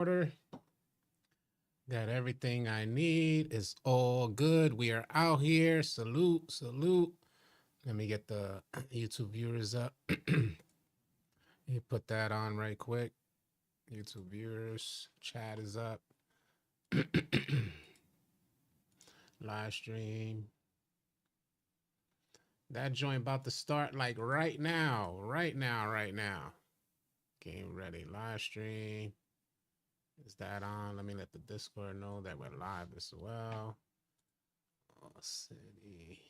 order. Got everything I need. It's all good. We are out here. Salute, salute. Let me get the YouTube viewers up. You put that on right quick. YouTube viewers, chat is up. Live stream. That joint about to start like right now. Right now. Game ready. Live stream. Is that on? Let me let the Discord know that we're live as well. Oh, city.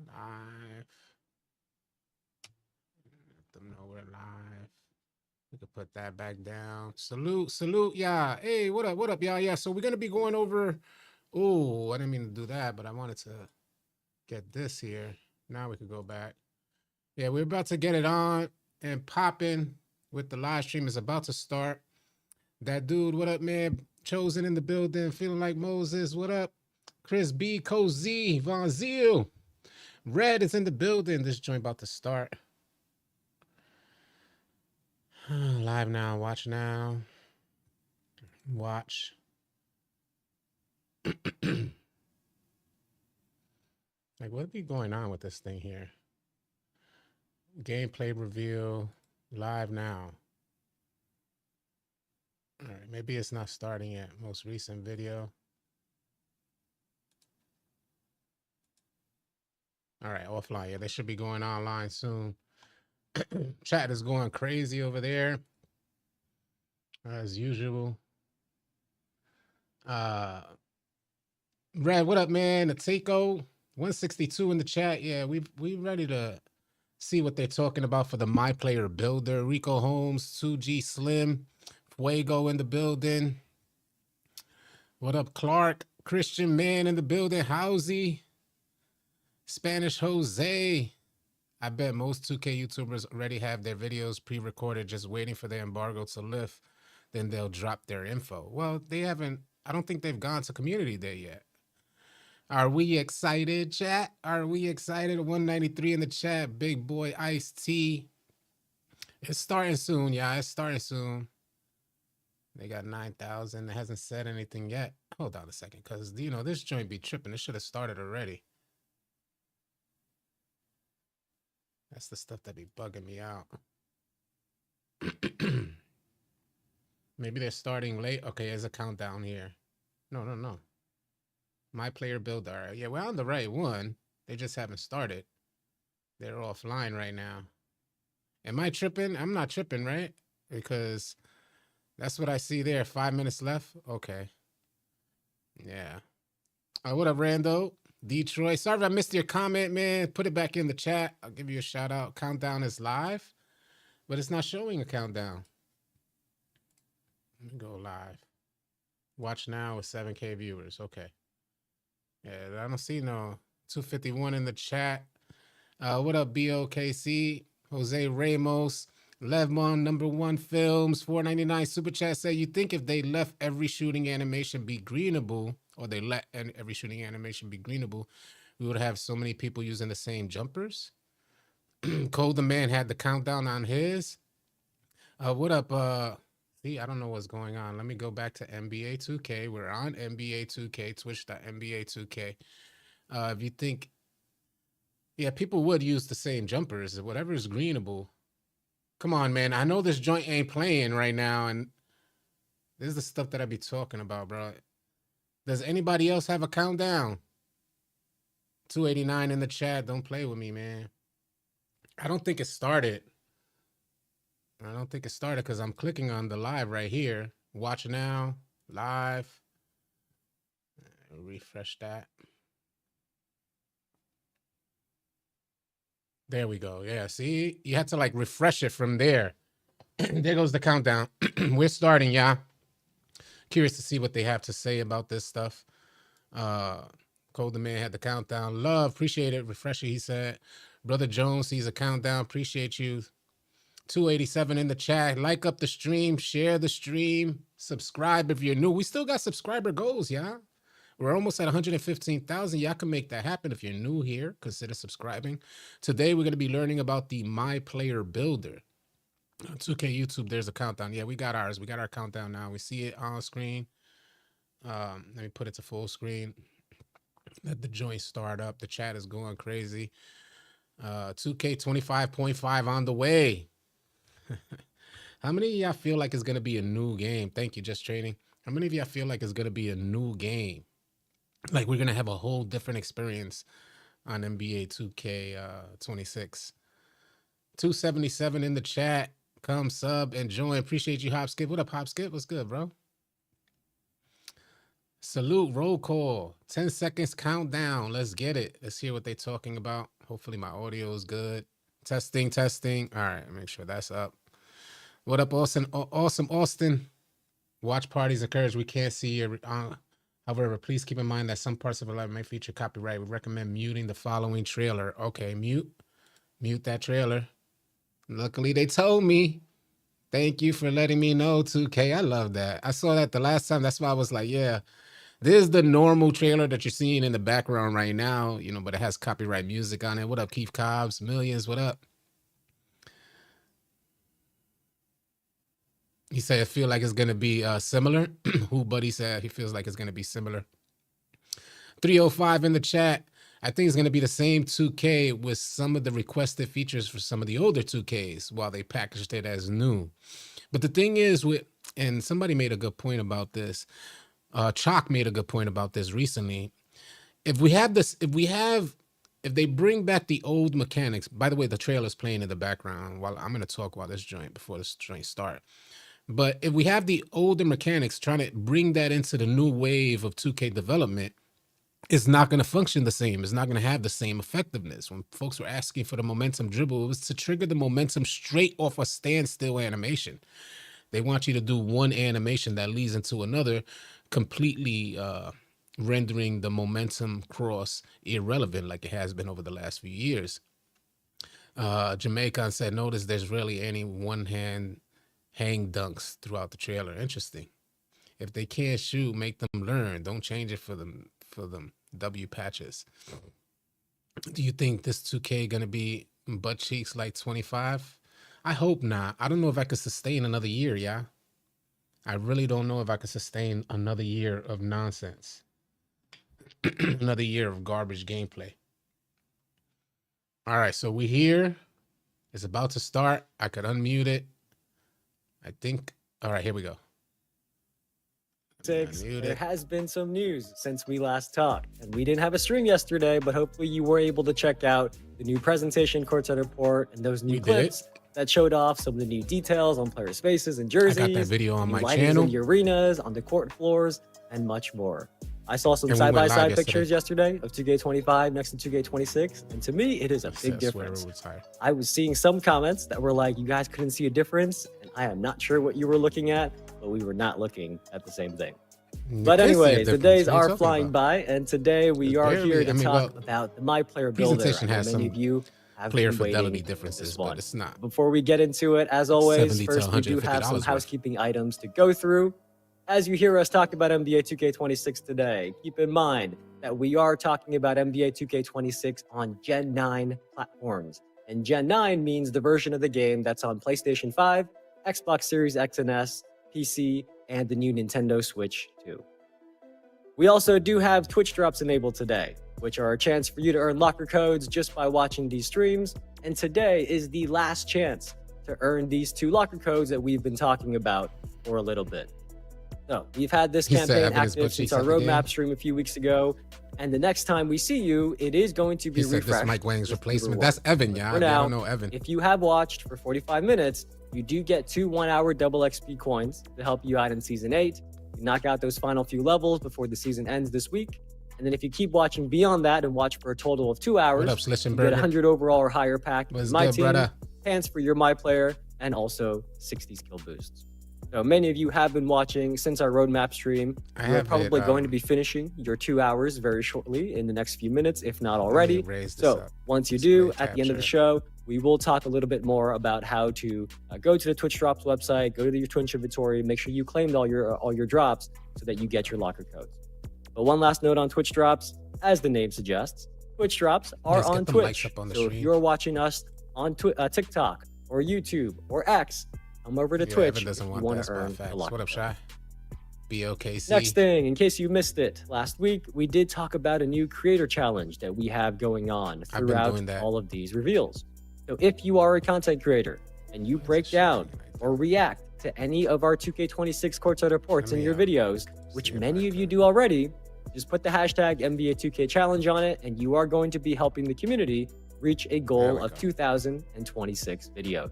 Live. Let them know we're live. We could put that back down. Salute, yeah. Hey, what up, y'all? Yeah, so we're gonna be going over. Oh, I didn't mean to do that, but I wanted to get this here. Now we could go back. Yeah, we're about to get it on and popping with the live stream is about to start. That dude, what up, man? Chosen in the building, feeling like Moses. What up? Chris B, Cozy, Von Zeal. Red is in the building. This joint about to start. Live now, watch now. Watch. Like, what be going on with this thing here? Gameplay reveal, live now. All right, maybe it's not starting yet. Most recent video. All right, offline. Yeah, they should be going online soon. Chat is going crazy over there, as usual. Red, what up, man? The Takeover 162 in the chat. Yeah, we ready to see what they're talking about for the MyPlayer builder. Rico Holmes, 2G Slim, Fuego in the building. What up, Clark? Christian Man in the building. Housey. Spanish Jose. I bet most 2K YouTubers already have their videos pre-recorded, just waiting for the embargo to lift. Then they'll drop their info. Well, they haven't. I don't think they've gone to community day yet. Are we excited, chat? Are we excited? 193 in the chat. Big boy Ice T. It's starting soon, yeah. It's starting soon. They got 9,000. It hasn't said anything yet. Hold on a second, because, you know, this joint be tripping. It should have started already. That's the stuff that be bugging me out. Maybe they're starting late. Okay, there's a countdown here. No. MyPlayer builder. All right. Yeah, we're on the right one. They just haven't started. They're offline right now. Am I tripping? I'm not tripping, right? Because that's what I see there. 5 minutes left. Okay. Yeah. What up, Rando? Detroit. Sorry if I missed your comment, man. Put it back in the chat. I'll give you a shout out. Countdown is live, but it's not showing a countdown. Let me go live. Watch now with 7K viewers. Okay. Yeah, I don't see no 251 in the chat. What up, BOKC? Jose Ramos. Levmon, #1 Films, 499 Super Chat said, you think if they left every shooting animation be greenable, or they let every shooting animation be greenable, we would have so many people using the same jumpers? Cole the Man had the countdown on his. What up? See, I don't know what's going on. Let me go back to NBA 2K. We're on NBA 2K, twitch.nba 2K. If you think, yeah, people would use the same jumpers, whatever is greenable. Come on, man. I know this joint ain't playing right now, and this is the stuff that I be talking about, bro. Does anybody else have a countdown? 289 in the chat. Don't play with me, man. I don't think it started. I don't think it started because I'm clicking on the live right here. Watch now, live. Refresh that. There we go. Yeah, see? You have to like refresh it from there. There goes the countdown. We're starting, yeah. Curious to see what they have to say about this stuff. Cole the Man had the countdown. Love, appreciate it. Refresh it, he said. Brother Jones sees a countdown. Appreciate you. 287 in the chat. Like up the stream. Share the stream. Subscribe if you're new. We still got subscriber goals, yeah. We're almost at 115,000. Y'all can make that happen. If you're new here, consider subscribing. Today, we're going to be learning about the MyPlayer builder. 2K YouTube, there's a countdown. Yeah, we got ours. We got our countdown now. We see it on screen. Let me put it to full screen. Let the joint start up. The chat is going crazy. 2K 25.5 on the way. How many of y'all feel like it's going to be a new game? Thank you, Just Trading. How many of y'all feel like it's going to be a new game? Like we're going to have a whole different experience on NBA 2K 26. 277 in the chat. Come sub and join. Appreciate you, Hopskip. What up, Hopskip? What's good, bro? Salute, roll call. 10 seconds countdown. Let's get it. Let's hear what they're talking about. Hopefully my audio is good. Testing. All right, make sure that's up. What up, Austin? Awesome, Austin. Watch parties encouraged. We can't see your... however, please keep in mind that some parts of the live may feature copyright. We recommend muting the following trailer. Okay, mute that trailer. Luckily, they told me. Thank you for letting me know, 2K. I love that. I saw that the last time. That's why I was like, yeah, this is the normal trailer that you're seeing in the background right now, you know, but it has copyright music on it. What up, Keith Cobbs? Millions, what up? He said, I feel like it's going to be similar. Who Buddy said he feels like it's going to be similar. 305 in the chat. I think it's going to be the same 2K with some of the requested features for some of the older 2Ks while they packaged it as new. But the thing is and somebody made a good point about this. Chalk made a good point about this recently. If they bring back the old mechanics, by the way, the trailer's playing in the background while I'm going to talk about this joint before this joint start. But if we have the older mechanics trying to bring that into the new wave of 2K development, it's not going to function the same. It's not going to have the same effectiveness. When folks were asking for the momentum dribble, it was to trigger the momentum straight off a standstill animation. They want you to do one animation that leads into another, completely rendering the momentum cross irrelevant like it has been over the last few years. Jamaican said, notice there's really any one-hand hang dunks throughout the trailer. Interesting. If they can't shoot, make them learn. Don't change it for them. W patches. Do you think this 2K gonna be butt cheeks like 25? I hope not. I don't know if I could sustain another year, yeah. I really don't know if I could sustain another year of nonsense. Another year of garbage gameplay. All right, so we here. It's about to start. I could unmute it. I think. All right, here we go. There has been some news since we last talked, and we didn't have a stream yesterday, but hopefully you were able to check out the new presentation courtside report and those new clips that showed off some of the new details on player spaces and jerseys. I got that video on my channel. In the arenas, on the court floors, and much more. I saw some side-by-side pictures yesterday of 2K25 next to 2K26, and to me, it is a big difference. I was seeing some comments that were like, you guys couldn't see a difference, and I am not sure what you were looking at, but we were not looking at the same thing. But anyways, the days are flying by, and today we are here to talk about the MyPlayer builder. Presentation has many of you have player been waiting fidelity differences, but it's not. Before we get into it, as always, first we do have some housekeeping items to go through. As you hear us talk about NBA 2K26 today, keep in mind that we are talking about NBA 2K26 on Gen 9 platforms. And Gen 9 means the version of the game that's on PlayStation 5, Xbox Series X and S, PC, and the new Nintendo Switch 2. We also do have Twitch drops enabled today, which are a chance for you to earn locker codes just by watching these streams. And today is the last chance to earn these 2 locker codes that we've been talking about for a little bit. So we've had this campaign active since our roadmap stream a few weeks ago. And the next time we see you, it is going to be refreshed. This Mike Wang's replacement. That's Evan, yeah. I don't know Evan. If you have watched for 45 minutes, you do get 2 one-hour double XP coins to help you out in Season 8. You knock out those final few levels before the season ends this week. And then if you keep watching beyond that and watch for a total of 2 hours, you get 100 overall or higher pack with my team, pants for your MyPlayer, and also 60 skill boosts. So many of you have been watching since our roadmap stream. We're probably going to be finishing your 2 hours very shortly in the next few minutes, if not already. So once you do, at the end of the show, we will talk a little bit more about how to go to the Twitch Drops website, go to your Twitch inventory, make sure you claimed all your drops so that you get your locker codes. But one last note on Twitch drops, as the name suggests, Twitch drops are on Twitch. So if you're watching us on TikTok or YouTube or X, come over to Twitch if you want to earn the lock. What up, Shy? BOKC. Next thing, in case you missed it, last week we did talk about a new creator challenge that we have going on throughout all of these reveals. So if you are a content creator and you break down or react to any of our 2K26 courtside reports in your videos, which many of you do already, just put the hashtag NBA 2K challenge on it and you are going to be helping the community reach a goal of 2,026 videos.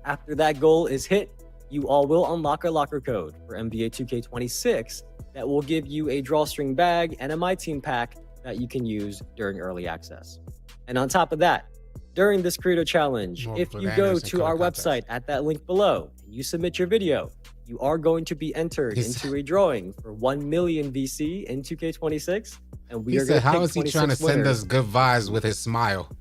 After that goal is hit, you all will unlock a locker code for NBA 2K26 that will give you a drawstring bag and a My Team pack that you can use during early access. And on top of that, during this creator challenge, if you go to our website at that link below and you submit your video, you are going to be entered into a drawing for 1 million VC in 2K26. And we are going to pick 26 winners. How is he trying to send us good vibes with his smile?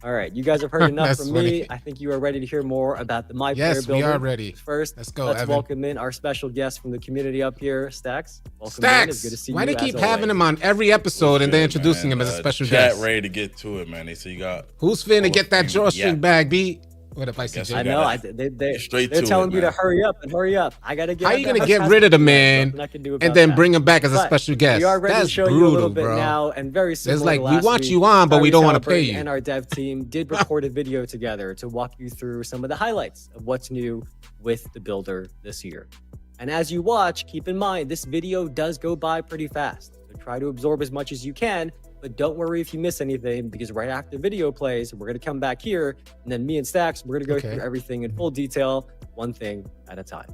All right, you guys have heard enough from me. I think you are ready to hear more about the MyPlayer builder. Yes, we are ready. First, let's go. Let's welcome in our special guest from the community up here, Stacks. Welcome in. It's good to see you. Why do they keep having him on every episode and then introducing him as a special guest? Ready to get to it, man. They say you got. Who's finna get that drawstring bag, B? What if I see? I know. They're telling me to hurry up and hurry up. I gotta get. How you gonna get rid of the man and then bring him back as a special guest? We are ready to show you a little bit now, and very similar. It's like we want you on, but we don't want to pay you. And our dev team did record a video together to walk you through some of the highlights of what's new with the builder this year. And as you watch, keep in mind this video does go by pretty fast. So try to absorb as much as you can. But don't worry if you miss anything, because right after the video plays, we're going to come back here, and then me and Stacks, we're going to go through everything in full detail, one thing at a time.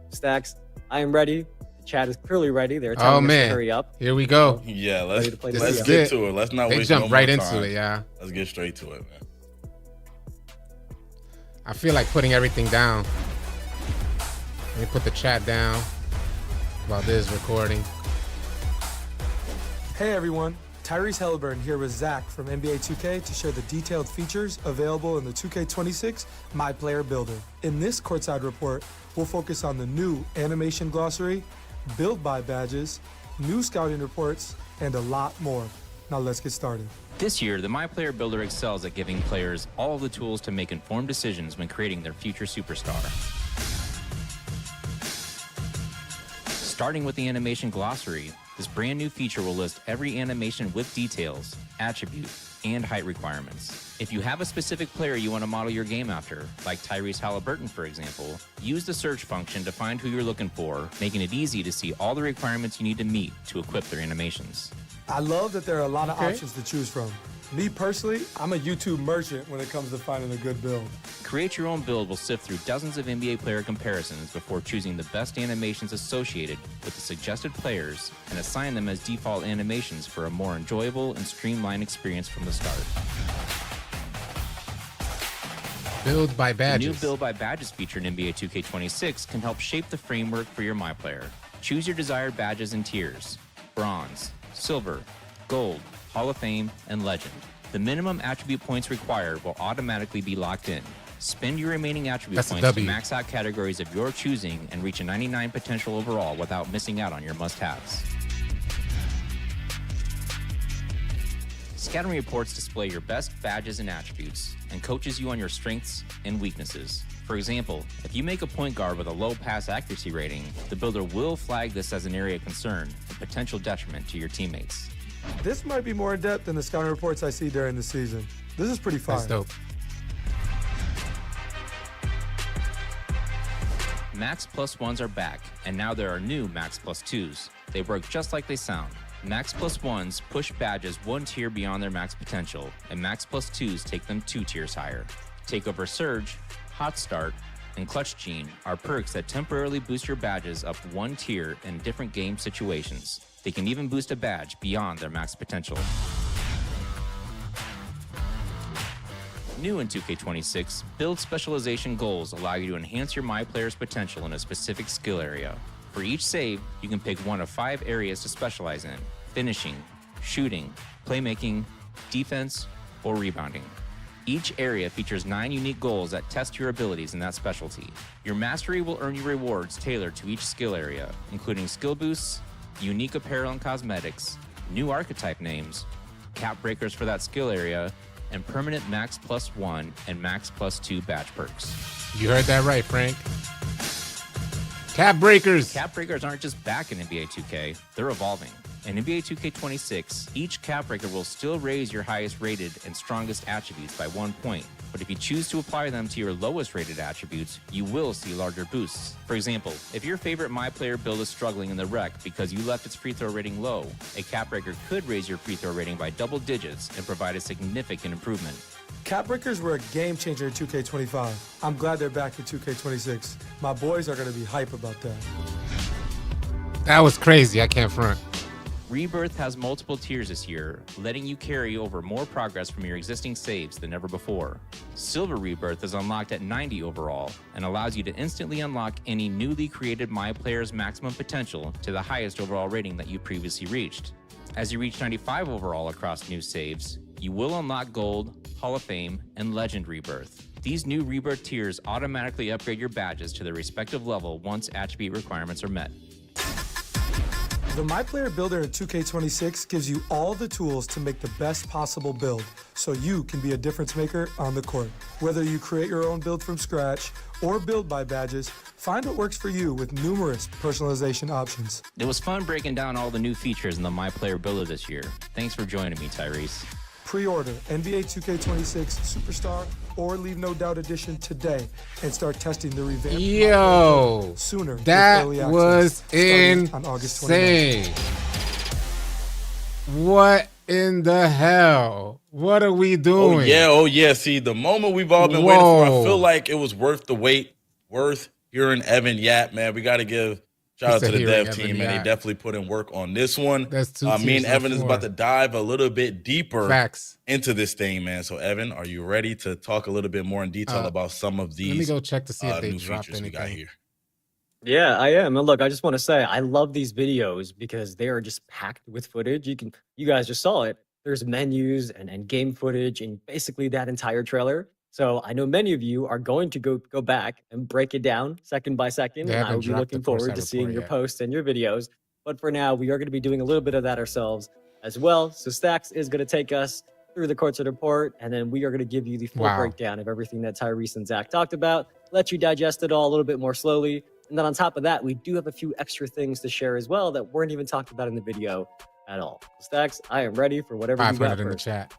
Stacks, I am ready. The chat is clearly ready. They're telling us to hurry up. Here we go. Yeah, let's get to it. Let's not waste no more time. Jump right into it, yeah. Let's get straight to it, man. I feel like putting everything down. Let me put the chat down while this is recording. Hey, everyone. Tyrese Halliburton here with Zach from NBA 2K to share the detailed features available in the 2K26 MyPlayer Builder. In this courtside report, we'll focus on the new animation glossary, build by badges, new scouting reports, and a lot more. Now let's get started. This year, the MyPlayer Builder excels at giving players all the tools to make informed decisions when creating their future superstar. Starting with the animation glossary, this brand new feature will list every animation with details, attribute, and height requirements. If you have a specific player you want to model your game after, like Tyrese Halliburton, for example, use the search function to find who you're looking for, making it easy to see all the requirements you need to meet to equip their animations. I love that there are a lot of options to choose from. Me personally, I'm a YouTube merchant when it comes to finding a good build. Create Your Own Build will sift through dozens of NBA player comparisons before choosing the best animations associated with the suggested players and assign them as default animations for a more enjoyable and streamlined experience from the start. Build by badges. The new Build by Badges feature in NBA 2K26 can help shape the framework for your MyPlayer. Choose your desired badges and tiers: bronze, silver, gold, Hall of Fame, and Legend. The minimum attribute points required will automatically be locked in. Spend your remaining attribute points to max out categories of your choosing and reach a 99 potential overall without missing out on your must-haves. Scouting reports display your best badges and attributes and coaches you on your strengths and weaknesses. For example, if you make a point guard with a low pass accuracy rating, the builder will flag this as an area of concern and potential detriment to your teammates. This might be more in-depth than the scouting reports I see during the season. This is pretty fun. That's dope. Max +1s are back, and now there are new Max +2s. They work just like they sound. Max +1s push badges one tier beyond their max potential, and Max +2s take them 2 tiers higher. Takeover Surge, Hot Start, and Clutch Gene are perks that temporarily boost your badges up 1 tier in different game situations. They can even boost a badge beyond their max potential. New in 2K26, build specialization goals allow you to enhance your MyPlayer's potential in a specific skill area. For each save, you can pick one of 5 areas to specialize in: finishing, shooting, playmaking, defense, or rebounding. Each area features 9 unique goals that test your abilities in that specialty. Your mastery will earn you rewards tailored to each skill area, including skill boosts, unique apparel and cosmetics, new archetype names, cap breakers for that skill area, and permanent Max Plus 1 and Max Plus 2 badge perks. You heard that right, Frank. Cap breakers. Cap breakers aren't just back in NBA 2K, they're evolving. In NBA 2K26, each cap breaker will still raise your highest rated and strongest attributes by 1 point. But if you choose to apply them to your lowest rated attributes, you will see larger boosts. For example, if your favorite MyPlayer build is struggling in the rec because you left its free throw rating low, a cap breaker could raise your free throw rating by double digits and provide a significant improvement. Cap breakers were a game changer in 2K25. I'm glad they're back in 2K26. My boys are going to be hype about that. That was crazy. I can't front. Rebirth has multiple tiers this year, letting you carry over more progress from your existing saves than ever before. Silver Rebirth is unlocked at 90 overall and allows you to instantly unlock any newly created MyPlayer's maximum potential to the highest overall rating that you previously reached. As you reach 95 overall across new saves, you will unlock Gold, Hall of Fame, and Legend Rebirth. These new Rebirth tiers automatically upgrade your badges to their respective level once attribute requirements are met. The MyPlayer Builder in 2K26 gives you all the tools to make the best possible build, so you can be a difference maker on the court. Whether you create your own build from scratch or build by badges, find what works for you with numerous personalization options. It was fun breaking down all the new features in the MyPlayer Builder this year. Thanks for joining me, Tyrese. Pre-order NBA 2K26 Superstar or Leave No Doubt Edition today and start testing the revamped Yo, sooner. that was insane. What in the hell? What are we doing? Oh yeah. See, the moment we've all been waiting for, I feel like it was worth the wait, worth hearing Evan yap, man. We got to give shout out to the dev team, man. They definitely put in work on this one. That's two me and Evan is about to dive a little bit deeper Facts. into this thing, man. So, Evan, are you ready to talk a little bit more in detail about some of these? Let me go check to see if they new dropped features we got anything. here. Yeah, I am. And look, I just want to say I love these videos because they are just packed with footage. You guys just saw it. There's menus and game footage and basically that entire trailer. So I know many of you are going to go back and break it down second by second. And I will be looking forward to seeing your posts and your videos. But for now, we are going to be doing a little bit of that ourselves as well. So Stacks is going to take us through the courtside report, and then we are going to give you the full breakdown of everything that Tyrese and Zach talked about, let you digest it all a little bit more slowly. And then on top of that, we do have a few extra things to share as well that weren't even talked about in the video at all. Stacks, I am ready for whatever you got in first. the chat.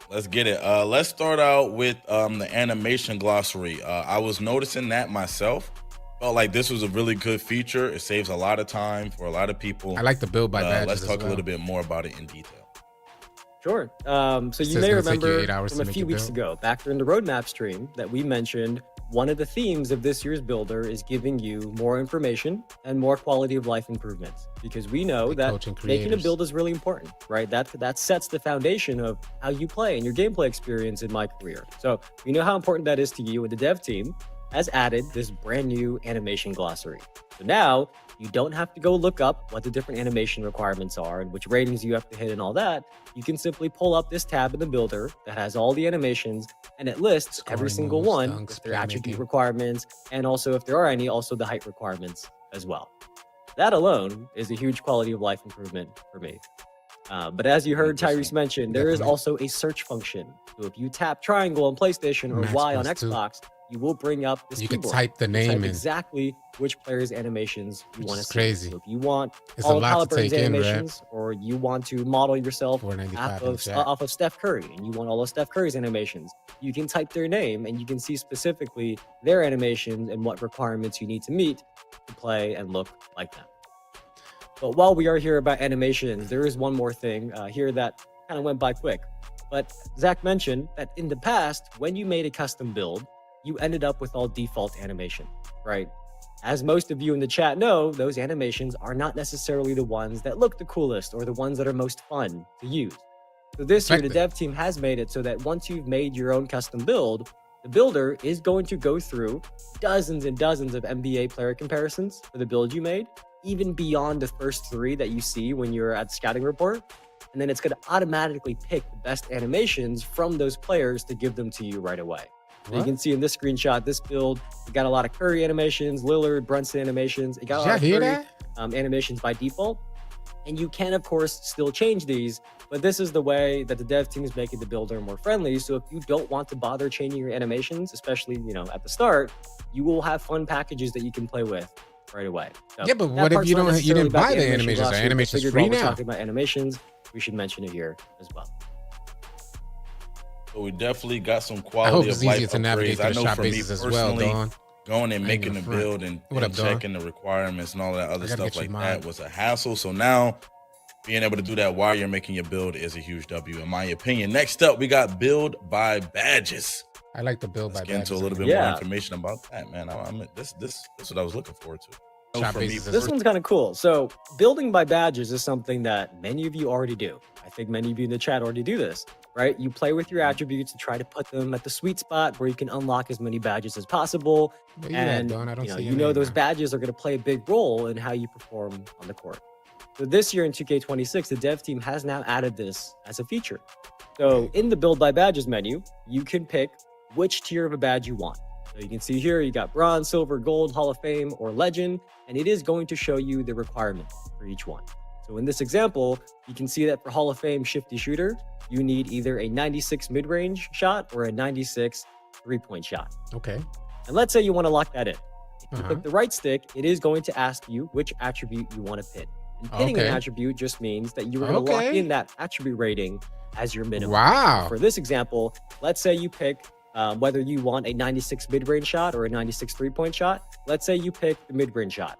Let's get it. Let's start out with the animation glossary. I was noticing that myself. Felt like this was a really good feature. It saves a lot of time for a lot of people. I like the build by badges. Let's talk a little bit more about it in detail. Sure. So you may remember from a few weeks ago, back during the roadmap stream, that we mentioned one of the themes of this year's builder is giving you more information and more quality of life improvements, because we know that making a build is really important, right? That sets the foundation of how you play and your gameplay experience in my career. So we know how important that is to you, and the dev team has added this brand new animation glossary. So now you don't have to go look up what the different animation requirements are and which ratings you have to hit and all that. You can simply pull up this tab in the builder that has all the animations, and it lists every single one with their attribute requirements, and also, if there are any, also the height requirements as well. That alone is a huge quality of life improvement for me. But as you heard Tyrese mention, there is also a search function. So if you tap triangle on PlayStation or Y on Xbox, you will bring up this keyboard. You can type the name in. Exactly which player's animations you want to see. Crazy. So if you want it's all of Halliburton's animations, or you want to model yourself off of Steph Curry, and you want all of Steph Curry's animations, you can type their name and you can see specifically their animations and what requirements you need to meet to play and look like them. But while we are here about animations, there is one more thing here that kind of went by quick. But Zach mentioned that in the past, when you made a custom build, you ended up with all default animation, right? As most of you in the chat know, those animations are not necessarily the ones that look the coolest or the ones that are most fun to use. So this year, the dev team has made it so that once you've made your own custom build, the builder is going to go through dozens and dozens of NBA player comparisons for the build you made, even beyond the first 3 that you see when you're at the scouting report. And then it's going to automatically pick the best animations from those players to give them to you right away. You can see in this screenshot, this build, it got a lot of Curry animations, Lillard, Brunson animations. It got a lot of Curry animations by default. And you can, of course, still change these, but this is the way that the dev team is making the builder more friendly. So if you don't want to bother changing your animations, especially, at the start, you will have fun packages that you can play with right away. So yeah, but what if you didn't buy the animations? Are animations free while now? We're talking about animations, we should mention it here as well. So we definitely got some quality of life upgrades. I know for me personally, Dawn. going and making the build and checking the requirements and all that other stuff like that was a hassle. So now being able to do that while you're making your build is a huge W in my opinion. Next up, we got build by badges. I like the build by badges. Get into a little bit more information about that, man. This is what I was looking forward to. This one's kind of cool. So building by badges is something that many of you already do. I think many of you in the chat already do this, right? You play with your attributes and try to put them at the sweet spot where you can unlock as many badges as possible. And those badges are going to play a big role in how you perform on the court. So this year in 2K26, the dev team has now added this as a feature. So in the build by badges menu, you can pick which tier of a badge you want. So you can see here, you got bronze, silver, gold, Hall of Fame, or legend, and it is going to show you the requirements for each one. So in this example, you can see that for Hall of Fame Shifty Shooter, you need either a 96 mid-range shot or a 96 three-point shot. Okay. And let's say you want to lock that in. If you click the right stick, it is going to ask you which attribute you want to pin. And pinning an attribute just means that you're going to lock in that attribute rating as your minimum. Wow. For this example, let's say you pick whether you want a 96 mid-range shot or a 96 three-point shot. Let's say you pick the mid-range shot.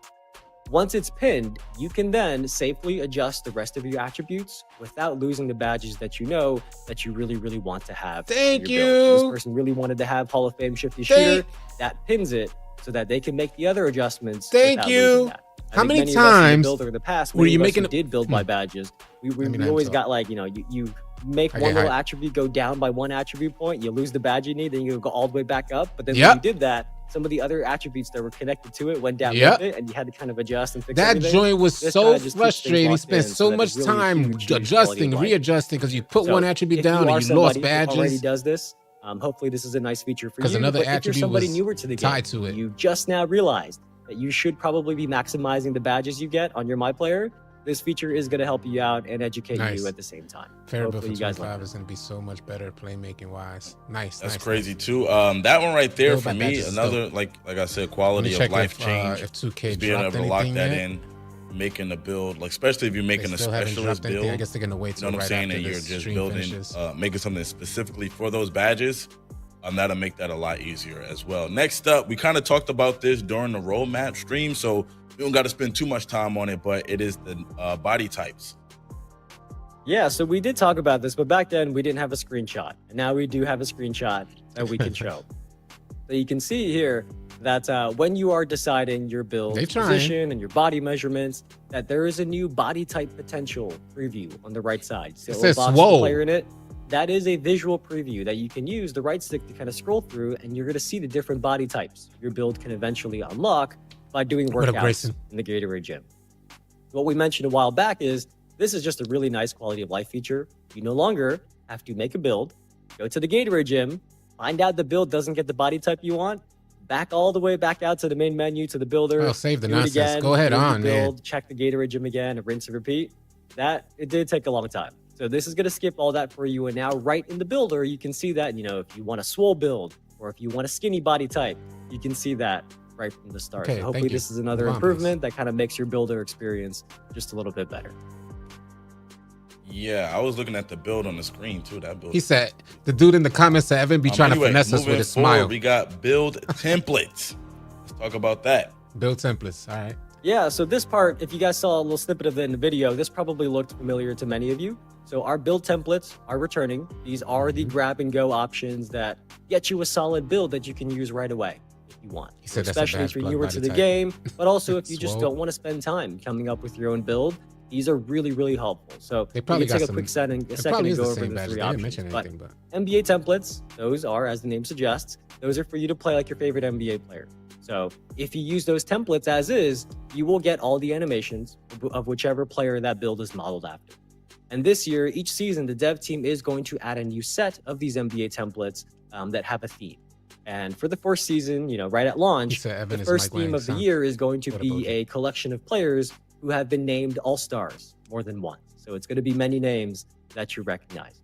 Once it's pinned, you can then safely adjust the rest of your attributes without losing the badges that you know that you really, really want to have. Thank you. This person really wanted to have Hall of Fame Shifty Shooter. That pins it so that they can make the other adjustments. Thank you. How many times in the past were you making did build by badges? We always got like, you make one little attribute go down by one attribute point, you lose the badge you need, then you go all the way back up. But then when you did that, some of the other attributes that were connected to it went down with it, and you had to kind of adjust and fix that everything. joint was so frustrating. You spent so much time adjusting, readjusting, because you put one attribute down and you lost badges. Already does this. Hopefully this is a nice feature for you. Because another attribute, if you're somebody newer to the game, tied to it. You just now realized that you should probably be maximizing the badges you get on your MyPlayer. This feature is going to help you out and educate you at the same time. Fair Build for 25 is going to be so much better playmaking wise. Nice. That's crazy too. That one right there for me, another like I said, quality of life change. If 2K being able to lock that in, making a build, like especially if you're making a specialist build. I guess they're going to wait till right after and you're just building, making something specifically for those badges. That'll make that a lot easier as well. Next up, we kind of talked about this during the roadmap stream, so we don't got to spend too much time on it, but it is the body types. Yeah, so we did talk about this, but back then we didn't have a screenshot. And now we do have a screenshot that we can show. So you can see here that when you are deciding your build position and your body measurements, that there is a new body type potential preview on the right side. So it says player in it. That is a visual preview that you can use the right stick to kind of scroll through, and you're going to see the different body types your build can eventually unlock by doing workouts in the Gatorade gym. What we mentioned a while back is this is just a really nice quality of life feature. You no longer have to make a build, go to the Gatorade gym, find out the build doesn't get the body type you want, back all the way back out to the main menu to the builder. Oh, save the nonsense. Again, go ahead on, build, check the Gatorade gym again, and rinse and repeat. It did take a long time. So this is going to skip all that for you. And now right in the builder, you can see that, if you want a swole build or if you want a skinny body type, you can see that right from the start. Okay, so hopefully this is another improvement that kind of makes your builder experience just a little bit better. Yeah, I was looking at the build on the screen too. That build. He said, the dude in the comments said, Evan be trying to finesse us with a smile. We got build templates. Let's talk about that. Build templates. All right. Yeah, so this part, if you guys saw a little snippet of it in the video, this probably looked familiar to many of you. So our build templates are returning. These are the grab and go options that get you a solid build that you can use right away if you want. Especially if you're newer to the game, but also if you just don't want to spend time coming up with your own build. These are really, really helpful. So they probably take a quick second to go over the three options. But NBA templates, those are, as the name suggests, those are for you to play like your favorite NBA player. So if you use those templates as is, you will get all the animations of whichever player that build is modeled after. And this year, each season, the dev team is going to add a new set of these NBA templates that have a theme. And for the first season, right at launch, the first theme of the year is going to be a collection of players who have been named All-Stars more than once. So it's going to be many names that you recognize.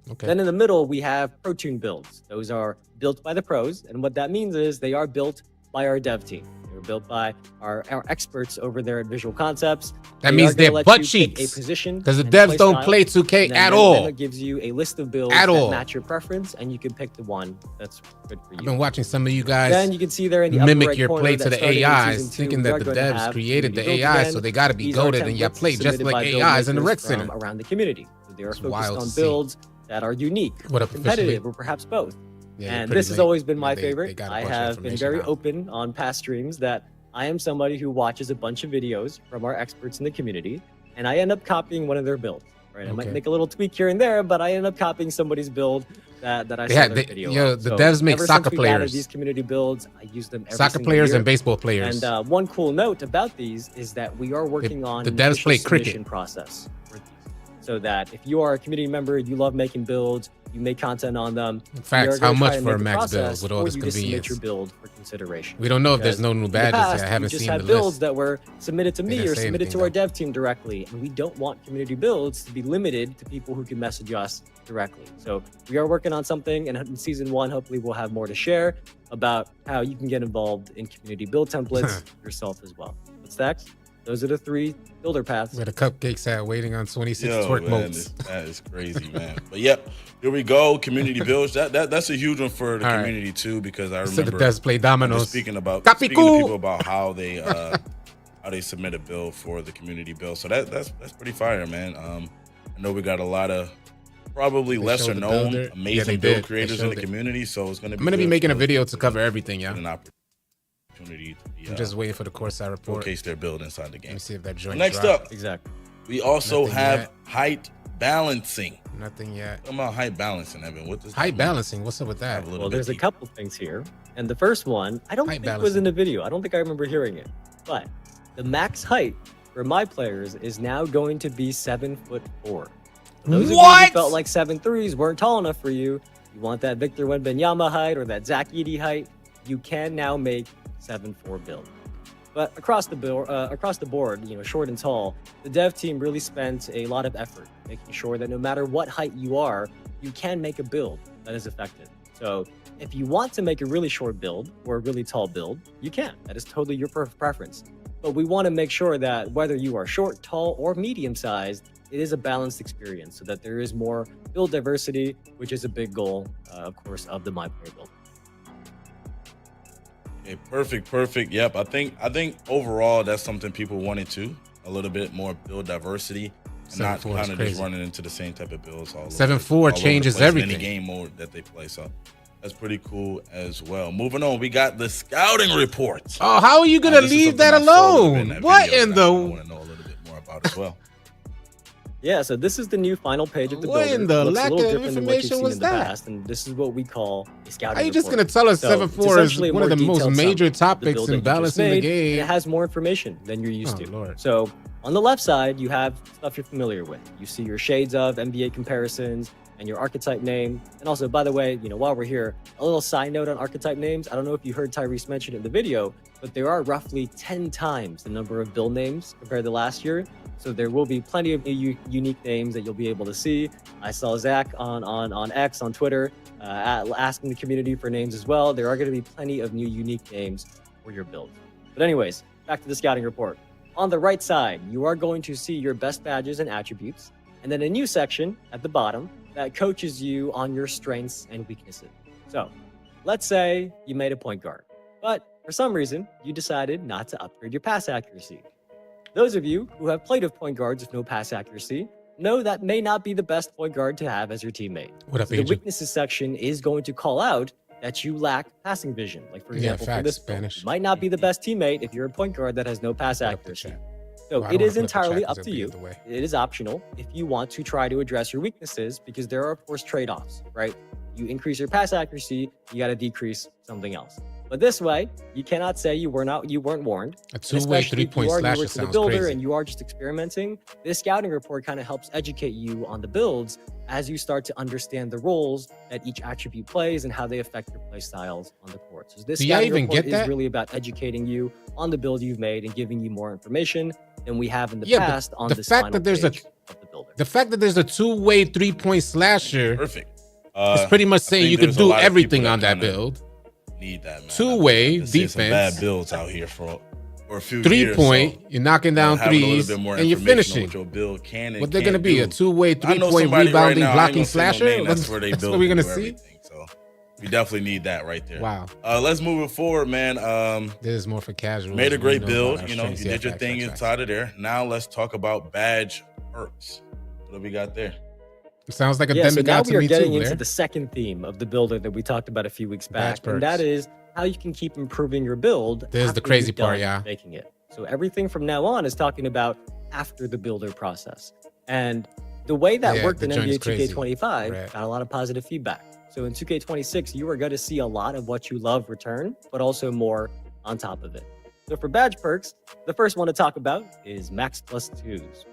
Okay. Then in the middle, we have Pro Tune builds. Those are built by the pros. And what that means is they are built by our dev team. They're built by our experts over there at Visual Concepts. That means they're butt cheeks. Because the devs don't play 2K at all. Then it gives you a list of builds that match your preference, and you can pick the one that's good for you. I've been watching some of you guys then you can see there in the mimic upper right your corner play to that the starting in AIs, season 2, thinking we that are the going to devs have created the community AI, builds so they again. got to be These are goated, and you templates play just submitted like by build AIs in the makers rec center. from around the community. So they are It's focused wild on to see. builds that are unique, What up, competitive, officially? or perhaps both. Yeah, And pretty this has late. always been my They favorite. got a I bunch of have been information very out. open on past streams that I am somebody who watches a bunch of videos from our experts in the community, and I end up copying one of their builds. Right? I might Okay. make a little tweak here and there, but I end up copying somebody's build that I saw their video. Yo, of. the So devs make ever soccer since we've added players. these community builds, I use them every Soccer single players year. and baseball players. And one cool note about these is that we are working on the an devs official play cricket. submission process for these. So that if you are a community member, you love making builds, you make content on them. In fact, we are how gonna much try and for a make the max build process with all for this you to submit convenience? your build for consideration. We don't know if there's Because no new in the badges past, yet. I haven't we just seen had the builds list. that were submitted to They me didn't or say submitted anything, to our though. dev team directly, and we don't want community builds to be limited to people who can message us directly. So we are working on something, and in season 1, hopefully we'll have more to share about how you can get involved in community build templates yourself as well. What's next? Those are the 3 builder paths. Where the cupcakes at, waiting on 26 Yo, twerk man, modes. that is crazy, man. But yep, here we go. Community builds. That's a huge one for the All right. community too, because I So the remember devs play dominoes. speaking to Capicu! people about how they submit a bill for the community build. So that's pretty fire, man. I know we got a lot of probably They lesser showed the known builder. Yeah, amazing they build did. They creators in showed the it. community. So it's gonna be I'm going to be good making a for video to cover everything, yeah. an opportunity to I'm just waiting for the course report. showcase their build inside the Let game. me see if that joint Next dropped. up, Exactly. we also Nothing have yet. height balancing. Nothing yet. Talking about height balancing, Evan. What does that Height mean? balancing. What's up with that? Dive a little Well, bit there's a deeper. couple things here. And the first one, I don't Height think was balancing. in the video. I don't think I remember hearing it. But the max height for MyPlayers is now going to be 7'4". Those of you What? who felt like 7'3s weren't tall enough for you, you want that Victor Wembanyama height or that Zach Edey height, you can now make 7'4" build. But across the board, you know, short and tall, the dev team really spent a lot of effort making sure that no matter what height you are, you can make a build that is effective. So if you want to make a really short build or a really tall build, you can. That is totally your preference. But we want to make sure that whether you are short, tall, or medium-sized, it is a balanced experience so that there is more build diversity, which is a big goal, of course, of the MyPlayer build. Okay, perfect. Yep. I think overall that's something people wanted too. A little bit more build diversity. And not 7'4" is kind of just crazy. running into the same type of builds all over. 7'4" all over the changes place in everything. Any game mode that they play. So that's pretty cool as well. Moving on, we got the scouting report. Oh, how are you going to This is leave that something I saw within alone? that What video in that I the... want to know a little bit more about as well. Yeah, so this is the new final page of the What builder. in the Looks lack a little of different than what you've information seen was in the that? past, and this is what we call a scouting How you just report. going to tell us So, 7'4" it's is essentially a one of more the most detailed major summary of the topics build in that you just balancing the made, game? and it has more information than you're used Oh, to. Lord. So on the left side, you have stuff you're familiar with. You see your shades of NBA comparisons and your archetype name. And also, by the way, you know, while we're here, a little side note on archetype names. I don't know if you heard Tyrese mention it in the video, but there are roughly 10 times the number of build names compared to last year. So there will be plenty of new unique names that you'll be able to see. I saw Zach on X, on Twitter, asking the community for names as well. There are going to be plenty of new unique names for your build. But anyways, back to the scouting report. On the right side, you are going to see your best badges and attributes, and then a new section at the bottom that coaches you on your strengths and weaknesses. So let's say you made a point guard, but for some reason, you decided not to upgrade your pass accuracy. Those of you who have played with point guards with no pass accuracy know that may not be the best point guard to have as your teammate. What up, So the Agent? weaknesses section is going to call out that you lack passing vision. Like for Yeah, example, for facts, this build, Spanish. you might not be the best teammate if you're a point guard that has no pass Put up the accuracy. chat. So Well, I it don't is wanna put up the entirely chat 'cause up to it'll be you. in the way. It is optional if you want to try to address your weaknesses, because there are of course trade-offs, right? You increase your pass accuracy, you got to decrease something else. But this way, you cannot say you weren't warned. A two-way 3-point slasher to the sounds builder crazy. and you are just experimenting. This scouting report kind of helps educate you on the builds as you start to understand the roles that each attribute plays and how they affect your play styles on the court. So this Do you scouting even report get that? is really about educating you on the build you've made and giving you more information than we have in the Yeah, but past on the this fact final that there's page of the builder. The fact that there's a two-way 3-point slasher Perfect. is pretty much saying think you could there's a do lot of everything people on that kinda build. Need that, man. Two-way I've seen some defense. bad builds out here for a few years. 3-point, you're knocking down having a little threes, bit more and you're information on finishing. what your build can and What they're gonna can't be, do. a two-way I know 3-point somebody rebounding, right now, I ain't blocking gonna say no slasher? name, that's where they That's build what we're and gonna do see? everything. So we definitely need that right there. Wow. Let's move it forward, man. This is more for casual. Made a great build. You know, you did your thing inside of there. Now let's talk about badge perks. What do we got there? Sounds like a So now demigod we to are me getting too, into Blair. the second theme of the builder that we talked about a few weeks back, Badge and that perks. is how you can keep improving your build. This is the after crazy you're part, done yeah. making it. So everything from now on is talking about after the builder process. And the way that Yeah, worked the in joint is NBA crazy. 2K25 Right. got a lot of positive feedback. So in 2K26, you are going to see a lot of what you love return, but also more on top of it. So for badge perks, the first one to talk about is Max Plus 2s.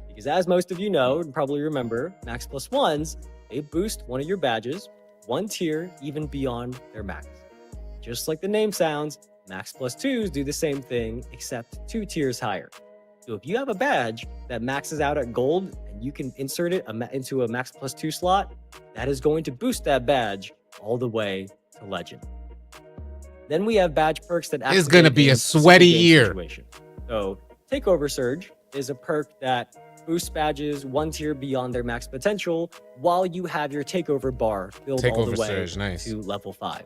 Because as most of you know and probably remember, Max Plus 1s, they boost one of your badges one tier even beyond their max. Just like the name sounds, Max Plus 2s do the same thing, except 2 tiers higher. So if you have a badge that maxes out at gold and you can insert it into a Max Plus 2 slot, that is going to boost that badge all the way to legend. Then we have badge perks that It's gonna activate be a in specific sweaty game year. situation. So Takeover Surge is a perk that boosts badges one tier beyond their max potential while you have your takeover bar filled all Takeover the way Surge, nice. to level 5.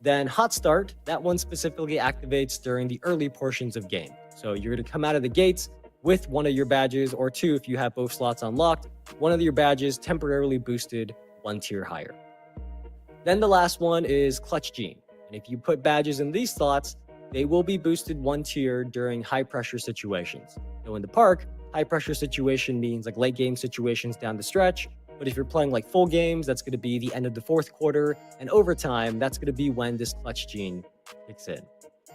Then Hot Start, that one specifically activates during the early portions of game. So you're going to come out of the gates with one of your badges, or 2 if you have both slots unlocked, one of your badges temporarily boosted one tier higher. Then the last one is Clutch Gene. And if you put badges in these slots, they will be boosted one tier during high pressure situations. So in the park, high pressure situation means like late game situations down the stretch. But if you're playing like full games, that's going to be the end of the 4th quarter. And overtime, that's going to be when this Clutch Gene kicks in.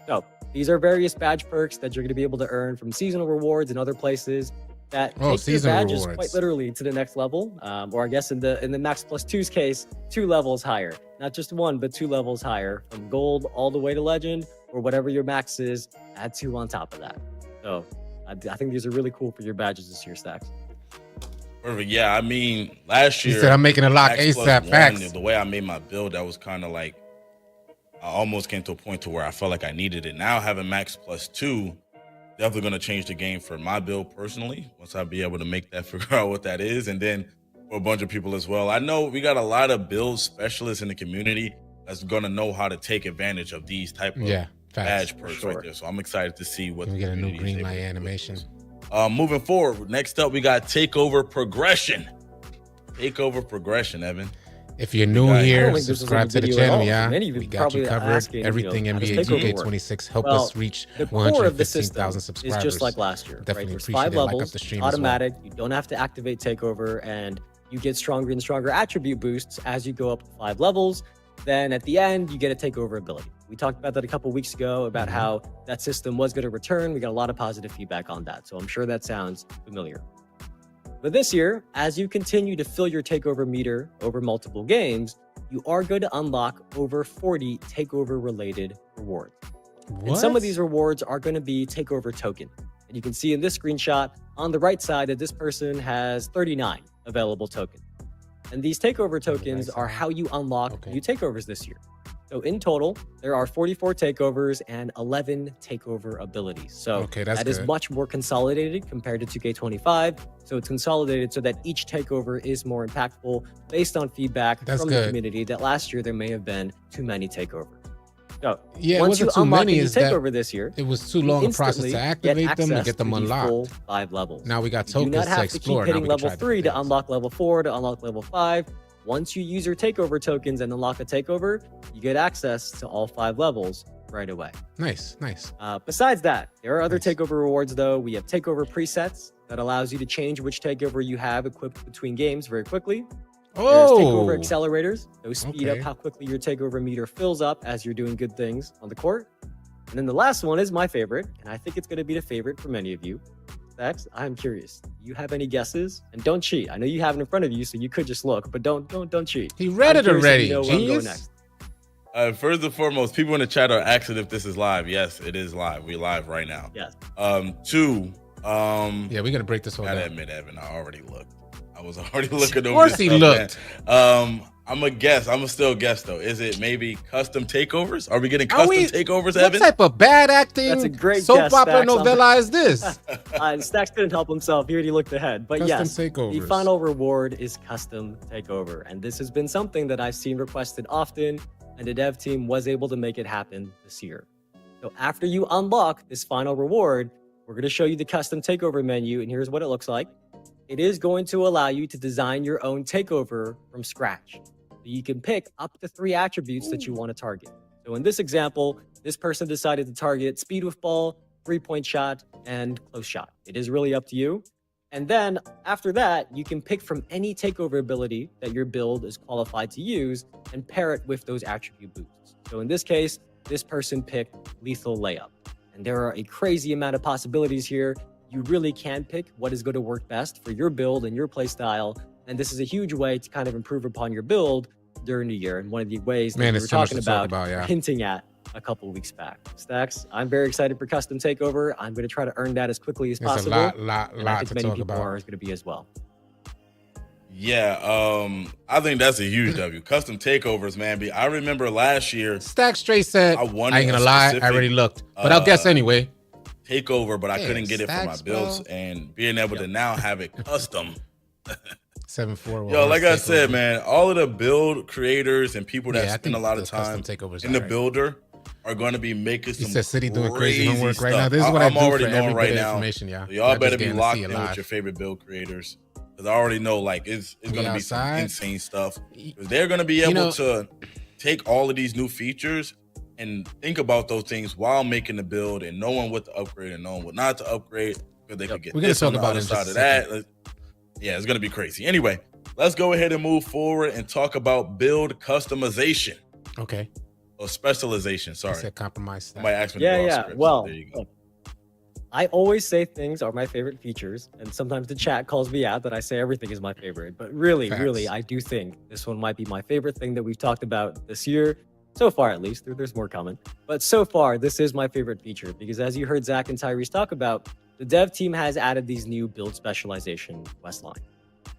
So these are various badge perks that you're going to be able to earn from seasonal rewards and other places that take your seasonal badges rewards. quite literally to the next level. Or I guess in the Max Plus 2's case, 2 levels higher. Not just 1, but 2 levels higher, from gold all the way to legend, or whatever your max is, add 2 on top of that. So I think these are really cool for your badges this year, Stacks. Perfect. Yeah, I mean, last year He said, I'm making a lock Max plus ASAP. one, Facts. the way I made my build, that was kind of like, I almost came to a point to where I felt like I needed it. Now having Max Plus 2, definitely going to change the game for my build personally, once I be able to make that, figure out what that is. And then for a bunch of people as well. I know we got a lot of build specialists in the community that's going to know how to take advantage of these type of badge perks right there. So I'm excited to see what we get a new community is green able light to do. animation. Moving forward, next up we got Takeover Progression. Takeover Progression, Evan. If you're new I don't here, think this was subscribe on to the video at channel, all. yeah. Many of you We got you probably covered. asking, Everything how does NBA Takeover work? 2K26. Help Well, us reach the core of the 115,000 system subscribers. is just like last year. Definitely right? There's appreciate 5 it. Like up levels, the stream as well. automatic. You don't have to activate Takeover, and you get stronger and stronger attribute boosts as you go up to 5 levels. Then at the end, you get a Takeover ability. We talked about that a couple weeks ago about how that system was going to return. We got a lot of positive feedback on that. So I'm sure that sounds familiar. But this year, as you continue to fill your Takeover meter over multiple games, you are going to unlock over 40 Takeover-related rewards. And some of these rewards are going to be Takeover token. And you can see in this screenshot on the right side that this person has 39 available tokens. And these Takeover tokens are how you unlock new Takeovers this year. So in total, there are 44 Takeovers and 11 Takeover abilities. So that is much more consolidated compared to 2K25. So it's consolidated so that each Takeover is more impactful based on feedback from the community that last year there may have been too many Takeovers. So once you unlock a new Takeover this year, it was too long a process to activate them and get them unlocked. Full 5 levels. Now we got You do tokens not to have to explore. keep hitting level 3 to unlock level 4 to unlock level 5. Once you use your Takeover tokens and unlock a Takeover, you get access to all 5 levels right away. Nice. Besides that, there are other Takeover rewards though. We have Takeover presets that allows you to change which Takeover you have equipped between games very quickly. There's takeover accelerators. Those speed up Okay. how quickly your takeover meter fills up as you're doing good things on the court. And then the last one is my favorite, and I think it's going to be the favorite for many of you. Stacks, I'm curious. Do you have any guesses? And don't cheat. I know you have it in front of you, so you could just look, but don't cheat. He read it already. You know where I'm going Genius. next. First and foremost, people in the chat are asking if this is live. Yes, it is live. We're live right now. Yes. Two. Yeah, we gotta break this whole Gotta down. admit, Evan, I already looked. I was already looking over. Of course this he stuff, looked. Man. I'm a guess. I'm a still guess though. Is it maybe custom takeovers? Are we getting Are custom we- takeovers, What Evan? type of bad acting That's a great soap guess, opera Stacks. novella is this? Stacks couldn't help himself. He already looked ahead. But Custom yes, the takeovers. final reward is custom takeover. And this has been something that I've seen requested often, and the dev team was able to make it happen this year. So after you unlock this final reward, we're going to show you the custom takeover menu, and here's what it looks like. It is going to allow you to design your own takeover from scratch. So you can pick up to 3 attributes that you want to target. So in this example, this person decided to target speed with ball, 3-point shot, and close shot. It is really up to you. And then after that, you can pick from any takeover ability that your build is qualified to use and pair it with those attribute boosts. So in this case, this person picked lethal layup. And there are a crazy amount of possibilities here. You really can pick what is going to work best for your build and your play style. And this is a huge way to kind of improve upon your build during the year. And one of the ways that we were there's so much talking to talk about, yeah. hinting at a couple of weeks back. Stacks, I'm very excited for custom takeover. I'm going to try to earn that as quickly as There's a possible. lot And I think to many talk people about. are going to be as well. Yeah, I think that's a huge W. Custom takeovers, man. I remember last year Stack straight said, I I wanted ain't gonna a lie, I specific, already looked. But I'll guess anyway. takeover, but I Yeah, couldn't get it for my stacks, builds, bro. and being able to now have it custom. 7-4. Yo, like I said, man, all of the build creators and people that Yeah, I spend a think lot of the custom time takeovers in are the right. builder are going to be making He some said City doing crazy homework right stuff. now. This is what I I'm do already for knowing every right bit of now. information, y'all. So y'all Y'all better just be getting to locked see in it with live. your favorite build creators. Because I already know, like, it's We going to be some outside. insane stuff. 'Cause they're going to be able to take all of these new features and think about those things while making the build and knowing what to upgrade and knowing what not to upgrade. Because they could get We're gonna this talk on the about other it in side just of a that. second. Yeah, it's going to be crazy. Anyway, let's go ahead and move forward and talk about build customization Okay. or specialization. I Sorry. said compromise. Stack. Somebody asked me to Yeah, go off yeah. script, so Well, there you go. I always say things are my favorite features, and sometimes the chat calls me out that I say everything is my favorite. But really, Facts. I do think this one might be my favorite thing that we've talked about this year. So far, at least. There's more coming. But so far, this is my favorite feature because as you heard Zach and Tyrese talk about, the dev team has added these new build specialization quest lines.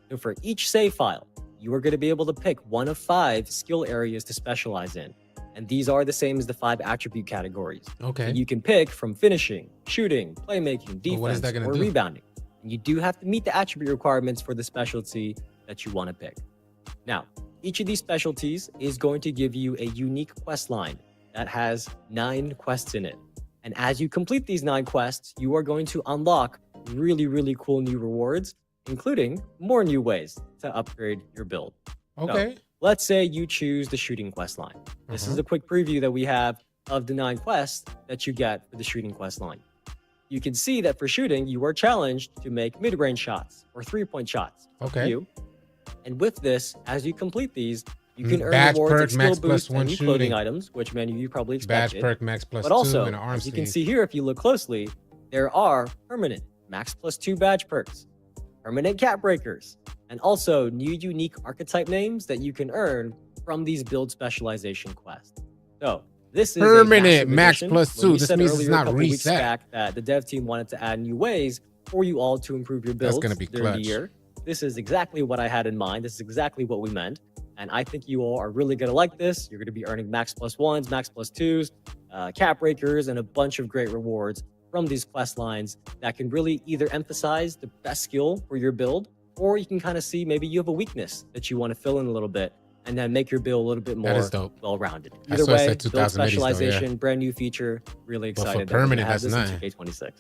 So for each save file, you are going to be able to pick one of 5 skill areas to specialize in. And these are the same as the 5 attribute categories. Okay. And you can pick from finishing, shooting, playmaking, But what is defense, that gonna or do? rebounding. And you do have to meet the attribute requirements for the specialty that you want to pick. Now, each of these specialties is going to give you a unique quest line that has 9 quests in it. And as you complete these 9 quests, you are going to unlock really, really cool new rewards, including more new ways to upgrade your build. Okay. Let's say you choose the shooting quest line. This is a quick preview that we have of the 9 quests that you get for the shooting quest line. You can see that for shooting, you are challenged to make mid-range shots or 3-point shots. Okay. You. And with this, as you complete these, you can earn Badge rewards perk, and skill max plus boosts 1 and new clothing shooting. items, which many of you probably Badge expected. perk max plus But 2 also, and an arm as you can sleeve. see here, if you look closely, there are permanent max plus 2 badge perks, permanent cap breakers, and also new unique archetype names that you can earn from these build specialization quests. So this is a Permanent massive max addition. plus When 2. we This said means it's earlier, a not couple weeks reset. back that the dev team wanted to add new ways for you all to improve your builds gonna be during the clutch. year. This is exactly what I had in mind. This is exactly what we meant. And I think you all are really going to like this. You're going to be earning max plus 1s, max plus 2s, cap breakers, and a bunch of great rewards from these quest lines that can really either emphasize the best skill for your build, or you can kind of see maybe you have a weakness that you want to fill in a little bit and then make your build a little bit That more is dope. well-rounded. I Either saw it way, said build 2080s though, yeah. specialization, brand new feature. Really But for excited that we're gonna permanent, have that's this in nice. 2K26.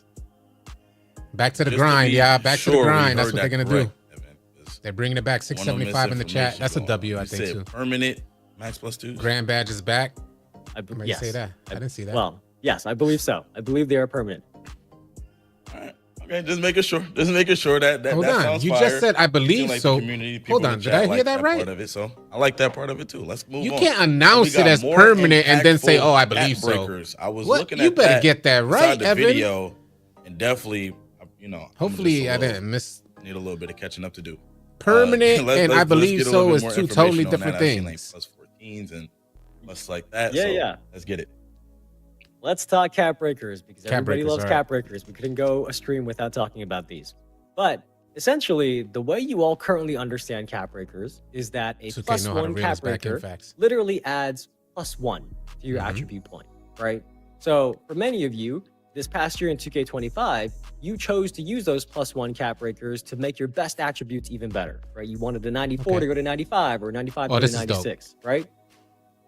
Back to the Just to grind, be yeah. Back to the sure we grind. That's heard what they're that gonna do. correct, Evan, 'cause They're bringing it back. I don't wanna 675 in the chat. misinformation That's a going W, on. I You think, said too. permanent max plus 2. Grand badge is back. I Might you yes. say that. I didn't see that. Well, yes, I believe so. I believe they are permanent. All right. Okay, just making sure. Just making sure that Hold that on. sounds You fire. just said I believe Like so. the community, people Hold in on. the Did chat I hear like that right? part of it, so I like that part of it too. Let's move on. You can't And we announce it got as more permanent and then say, impactful "Oh, I cat believe so." breakers. I was What? looking You at better that get that inside right, the Evan. video, and definitely, Hopefully, I didn't miss. Need a little bit of catching up to do. Permanent and I believe get a so little is bit more two totally information on different that. I've seen, things. like +14s and plus like that. Yeah, so yeah. Let's get it. Let's talk cap breakers because everybody breakers, loves all cap breakers. We couldn't go a stream without talking about these. But essentially, the way you all currently understand cap breakers is that a 2K plus know how to one reel us cap back in breaker facts. literally adds +1 to your attribute point, right? So for many of you, this past year in 2K25, you chose to use those +1 cap breakers to make your best attributes even better, right? You wanted a 94 to go to 95 or 95 to go to 96, right?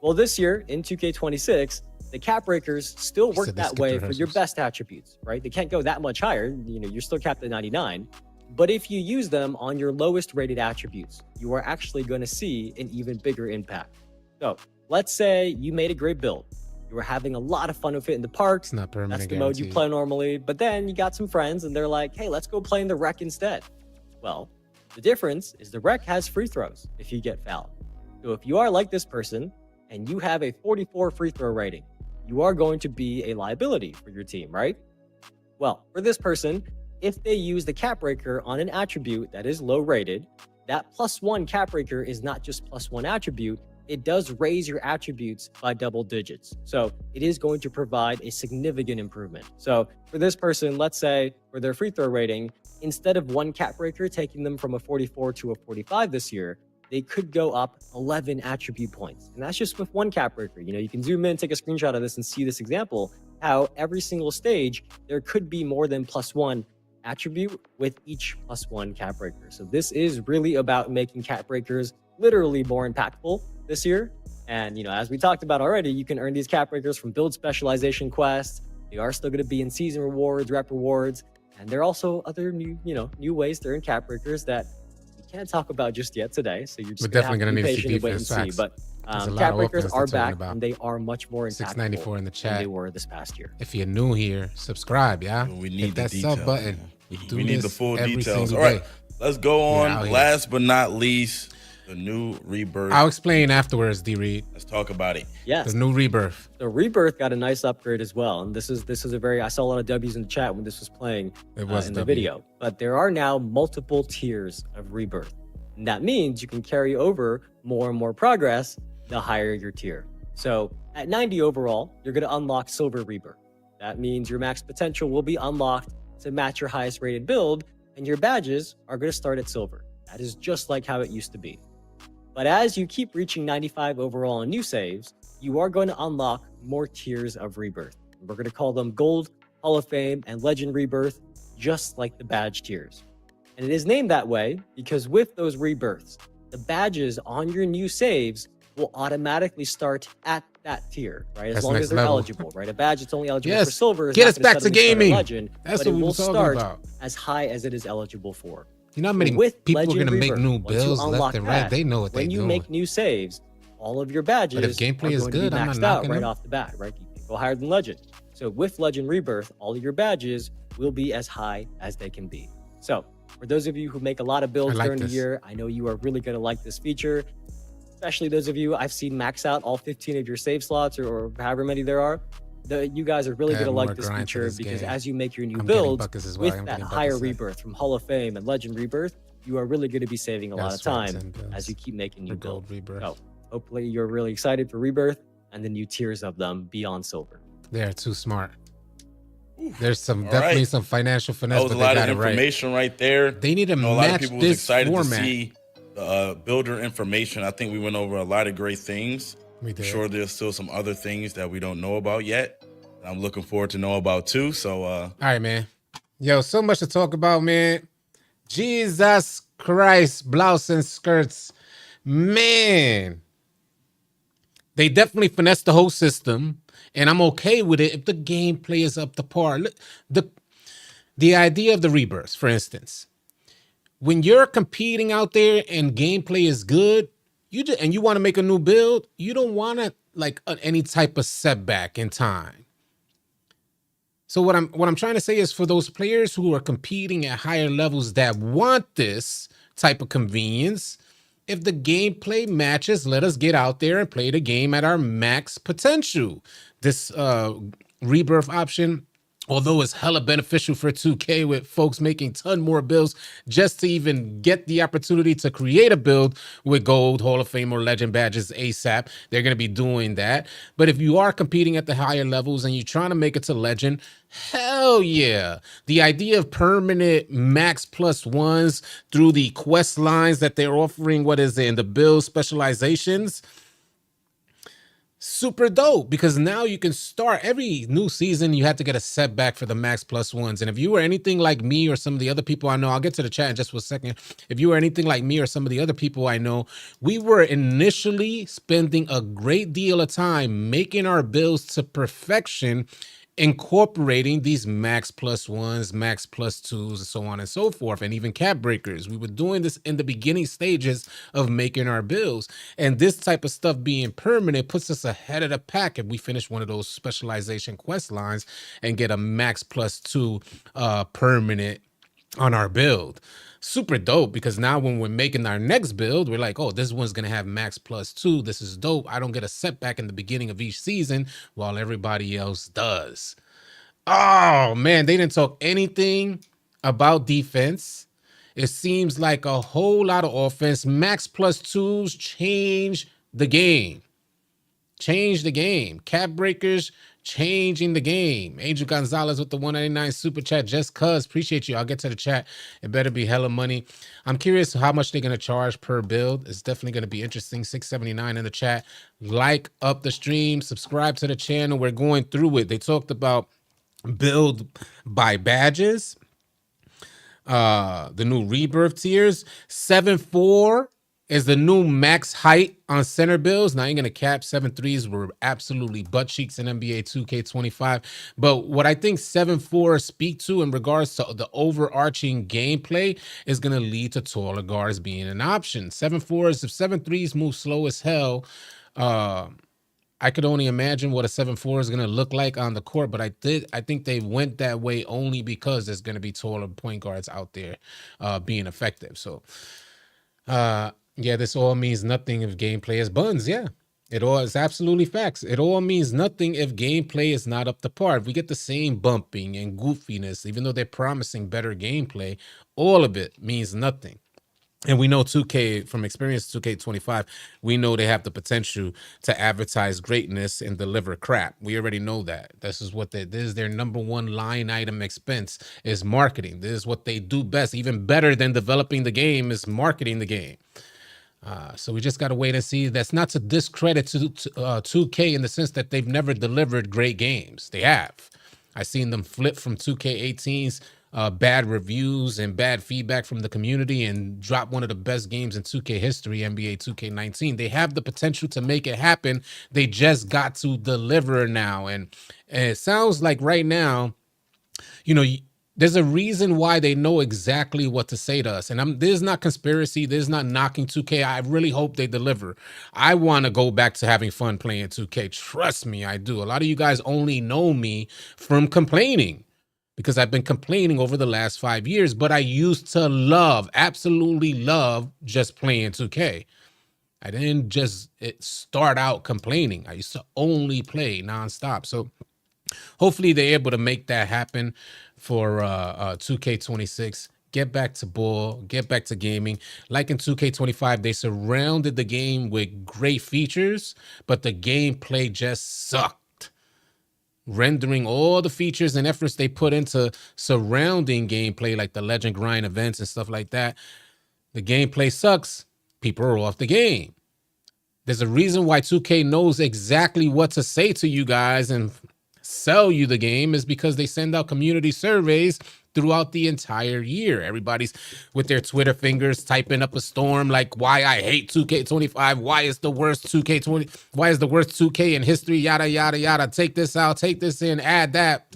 Well, this year in 2K26, the cap breakers still work that way for your best attributes, right? They can't go that much higher. You're still capped at 99. But if you use them on your lowest rated attributes, you are actually going to see an even bigger impact. So let's say you made a great build. You were having a lot of fun with it in the parks. It's not permanent. That's the mode you play normally. But then you got some friends and they're like, hey, let's go play in the rec instead. Well, the difference is the rec has free throws if you get fouled. So if you are like this person and you have a 44 free throw rating, you are going to be a liability for your team, right? Well, for this person, if they use the cap breaker on an attribute that is low rated, that +1 cap breaker is not just +1 attribute, it does raise your attributes by double digits. So it is going to provide a significant improvement. So for this person, let's say for their free throw rating, instead of one cap breaker taking them from a 44 to a 45 this year, they could go up 11 attribute points. And that's just with one cap breaker. You can zoom in, take a screenshot of this and see this example, how every single stage, there could be more than +1 attribute with each +1 cap breaker. So this is really about making cap breakers literally more impactful this year. And, as we talked about already, you can earn these cap breakers from build specialization quests. They are still going to be in season rewards, rep rewards, and there are also other new ways to earn cap breakers that we can't talk about just yet today. So you're just going to need to be patient and wait and see. But cap breakers are back and they are much more impactful 694 in the chat. than they were this past year. If you're new here, subscribe, yeah. We need hit that the sub details, button. We need the full details. All Day. right, let's go on. Last but not least, the new Rebirth. I'll explain afterwards, D-Reed. Let's talk about it. Yes. The new Rebirth. The Rebirth got a nice upgrade as well. And this is I saw a lot of W's in the chat when this was playing in the video. But there are now multiple tiers of Rebirth. And that means you can carry over more and more progress the higher your tier. So at 90 overall, you're going to unlock Silver Rebirth. That means your max potential will be unlocked to match your highest rated build, and your badges are going to start at Silver. That is just like how it used to be. But as you keep reaching 95 overall in new saves, you are going to unlock more tiers of Rebirth. We're going to call them Gold, Hall of Fame, and Legend Rebirth, just like the badge tiers. And it is named that way because with those rebirths, the badges on your new saves will automatically start at that tier, right? As long as they're eligible, right? A badge that's only eligible for silver is get not us back to gaming. Legend, that's but what it we will were talking start about. As high as it is eligible for. You know how many people are going to make new builds left and right? They know what they're doing. When you make new saves, all of your badges but if gameplay is good, I'm not maxed out knocking right them. off the bat, right? You can go higher than Legend. So with Legend Rebirth, all of your badges will be as high as they can be. So for those of you who make a lot of builds during the year, I know you are really going to like this feature. Especially those of you I've seen max out all 15 of your save slots or however many there are. You guys are really going to like this feature because as you make your new builds with that higher rebirth from Hall of Fame and Legend Rebirth, you are really going to be saving a lot of time as you keep making new builds. So hopefully you're really excited for Rebirth and the new tiers of them beyond Silver. They are too smart. There's definitely some financial finesse. That was a lot of information right there. They need to match a lot of people was excited format. to see builder information. I think we went over a lot of great things. We did. I'm sure there's still some other things that we don't know about yet. I'm looking forward to know about too. So all right, man. Yo, so much to talk about, man. Jesus Christ, blouse and skirts. Man. They definitely finessed the whole system, and I'm okay with it if the gameplay is up to par. Look, the idea of the rebirths, for instance. When you're competing out there and gameplay is good, and you want to make a new build, you don't want to like any type of setback in time. So what I'm trying to say is, for those players who are competing at higher levels that want this type of convenience, if the gameplay matches, let us get out there and play the game at our max potential. This rebirth option, although it's hella beneficial for 2K with folks making ton more builds just to even get the opportunity to create a build with gold, Hall of Fame, or legend badges ASAP, they're going to be doing that. But if you are competing at the higher levels and you're trying to make it to legend, hell yeah. The idea of permanent max +1s through the quest lines that they're offering, what is it, in the build specializations, super dope, because now you can start every new season. You had to get a setback for the max +1s. And if you were anything like me or some of the other people I know, I'll get to the chat in just for a second. If you were anything like me or some of the other people I know, we were initially spending a great deal of time making our builds to perfection, incorporating these max +1s, max +2s, and so on and so forth, and even cap breakers. We were doing this in the beginning stages of making our builds, and this type of stuff being permanent puts us ahead of the pack if we finish one of those specialization quest lines and get a max +2 permanent on our build. Super dope, because now when we're making our next build, we're like, oh, this one's gonna have max +2. This is dope. I don't get a setback in the beginning of each season while everybody else does. Oh man, they didn't talk anything about defense. It seems like a whole lot of offense. Max +2s change the game. Change the game. Cap breakers changing the game. Angel Gonzalez with the 199 super chat. Just cuz, appreciate you. I'll get to the chat. It better be hella money. I'm curious how much they're gonna charge per build. It's definitely gonna be interesting. 679 in the chat. Like up the stream, subscribe to the channel. We're going through it. They talked about build by badges, the new rebirth tiers. 7.4 is the new max height on center builds. Now, you're going to cap 7.3s were absolutely butt cheeks in NBA 2K25. But what I think 7.4 speak to in regards to the overarching gameplay is going to lead to taller guards being an option. 7.4s, if 7.3s move slow as hell, I could only imagine what a 7.4 is going to look like on the court, but I think they went that way only because there's going to be taller point guards out there being effective. So, yeah, this all means nothing if gameplay is buns. Yeah, it all is absolutely facts. It all means nothing if gameplay is not up to par. If we get the same bumping and goofiness, even though they're promising better gameplay, all of it means nothing. And we know 2K, from experience 2K25, we know they have the potential to advertise greatness and deliver crap. We already know that. This is this is their number one line item expense, is marketing. This is what they do best. Even better than developing the game is marketing the game. So we just got to wait and see. That's not to discredit to 2K in the sense that they've never delivered great games. They have. I've seen them flip from 2K18's bad reviews and bad feedback from the community and drop one of the best games in 2K history, NBA 2K19. They have the potential to make it happen. They just got to deliver now. And it sounds like right now, you know, there's a reason why they know exactly what to say to us. And this is not conspiracy. This is not knocking 2K. I really hope they deliver. I want to go back to having fun playing 2K. Trust me, I do. A lot of you guys only know me from complaining, because I've been complaining over the last 5 years, but I used to absolutely love just playing 2K. I didn't just start out complaining. I used to only play nonstop. So hopefully they're able to make that happen for 2K26. Get back to ball, get back to gaming. Like in 2K25, they surrounded the game with great features, but the gameplay just sucked. Rendering all the features and efforts they put into surrounding gameplay, like the legend grind events and stuff like that, the gameplay sucks. People are off the game. There's a reason why 2K knows exactly what to say to you guys and sell you the game, is because they send out community surveys throughout the entire year. Everybody's with their Twitter fingers typing up a storm like why I hate 2K25, why is the worst 2K in history, yada yada yada, take this out, take this in, add that.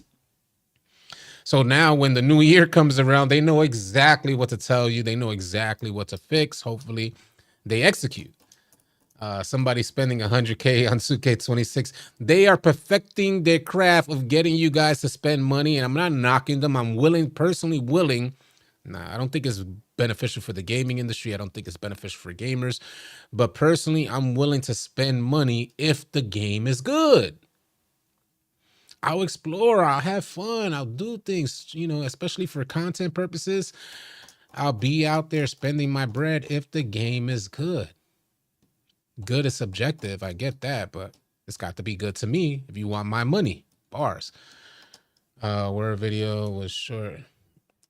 So now when the new year comes around, they know exactly what to tell you. They know exactly what to fix. Hopefully they execute. Somebody spending 100K on 2K26. They are perfecting their craft of getting you guys to spend money, and I'm not knocking them. I'm personally willing. Nah, I don't think it's beneficial for the gaming industry. I don't think it's beneficial for gamers. But personally, I'm willing to spend money if the game is good. I'll explore, I'll have fun, I'll do things, especially for content purposes. I'll be out there spending my bread if the game is good. Good is subjective, I get that, but it's got to be good to me if you want my money. Bars. Where a video was short.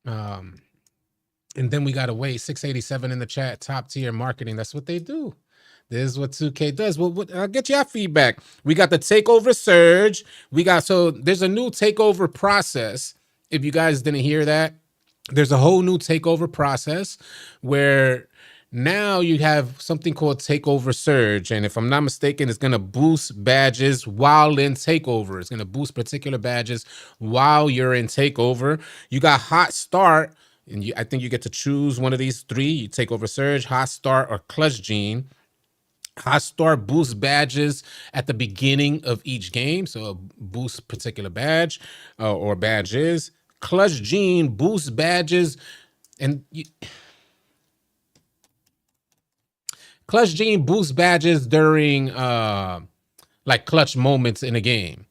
And then we gotta wait. 687 in the chat. Top tier marketing. That's what they do. This is what 2K does. Well, I'll get your feedback. We got the takeover surge. So there's a new takeover process. If you guys didn't hear that, there's a whole new takeover process where now you have something called takeover surge. And if I'm not mistaken, it's going to boost badges while in takeover. It's going to boost particular badges while you're in takeover. You got hot start. And I think you get to choose one of these three. You takeover surge, hot start, or clutch gene. Hot start boosts badges at the beginning of each game. So boosts particular badge or badges. Clutch gene boosts badges. And Clutch gene boosts badges during like clutch moments in a game.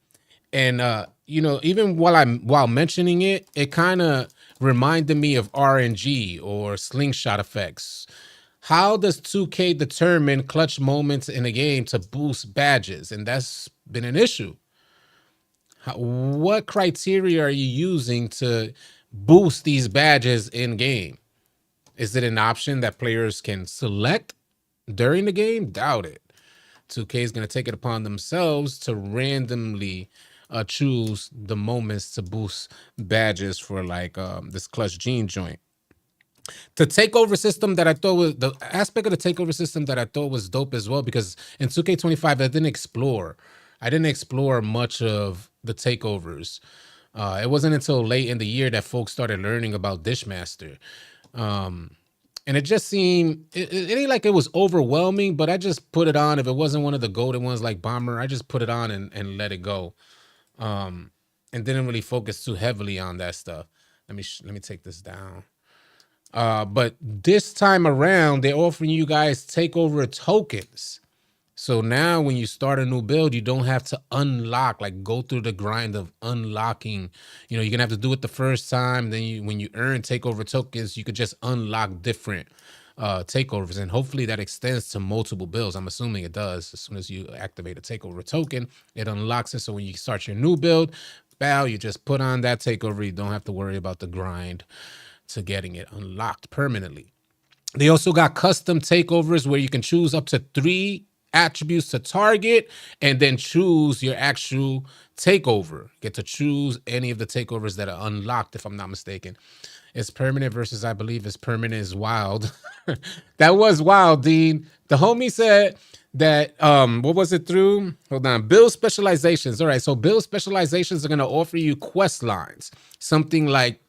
And even while mentioning it, it kind of reminded me of RNG or slingshot effects. How does 2K determine clutch moments in a game to boost badges? And that's been an issue. What criteria are you using to boost these badges in game? Is it an option that players can select during the game? Doubt it. 2K is going to take it upon themselves to randomly choose the moments to boost badges for like this clutch gene joint. The takeover system that I thought was the aspect of the takeover system that I thought was dope as well, because in 2K25 I didn't explore much of the takeovers. It wasn't until late in the year that folks started learning about Dishmaster. And it just seemed it ain't like it was overwhelming, but I just put it on. If it wasn't one of the golden ones like Bomber, I just put it on and let it go. And didn't really focus too heavily on that stuff. Let me take this down. But this time around, they're offering you guys takeover tokens. So now when you start a new build, you don't have to go through the grind of unlocking. You're going to have to do it the first time. Then when you earn takeover tokens, you could just unlock different takeovers. And hopefully that extends to multiple builds. I'm assuming it does. As soon as you activate a takeover token, it unlocks it. So when you start your new build, you just put on that takeover. You don't have to worry about the grind to getting it unlocked permanently. They also got custom takeovers where you can choose up to 3 attributes to target and then choose your actual takeover. Get to choose any of the takeovers that are unlocked, if I'm not mistaken. It's permanent versus I believe it's permanent is wild. That was wild, Dean. The homie said that what was it through? Hold on. Build specializations. All right, so build specializations are going to offer you quest lines. Something like,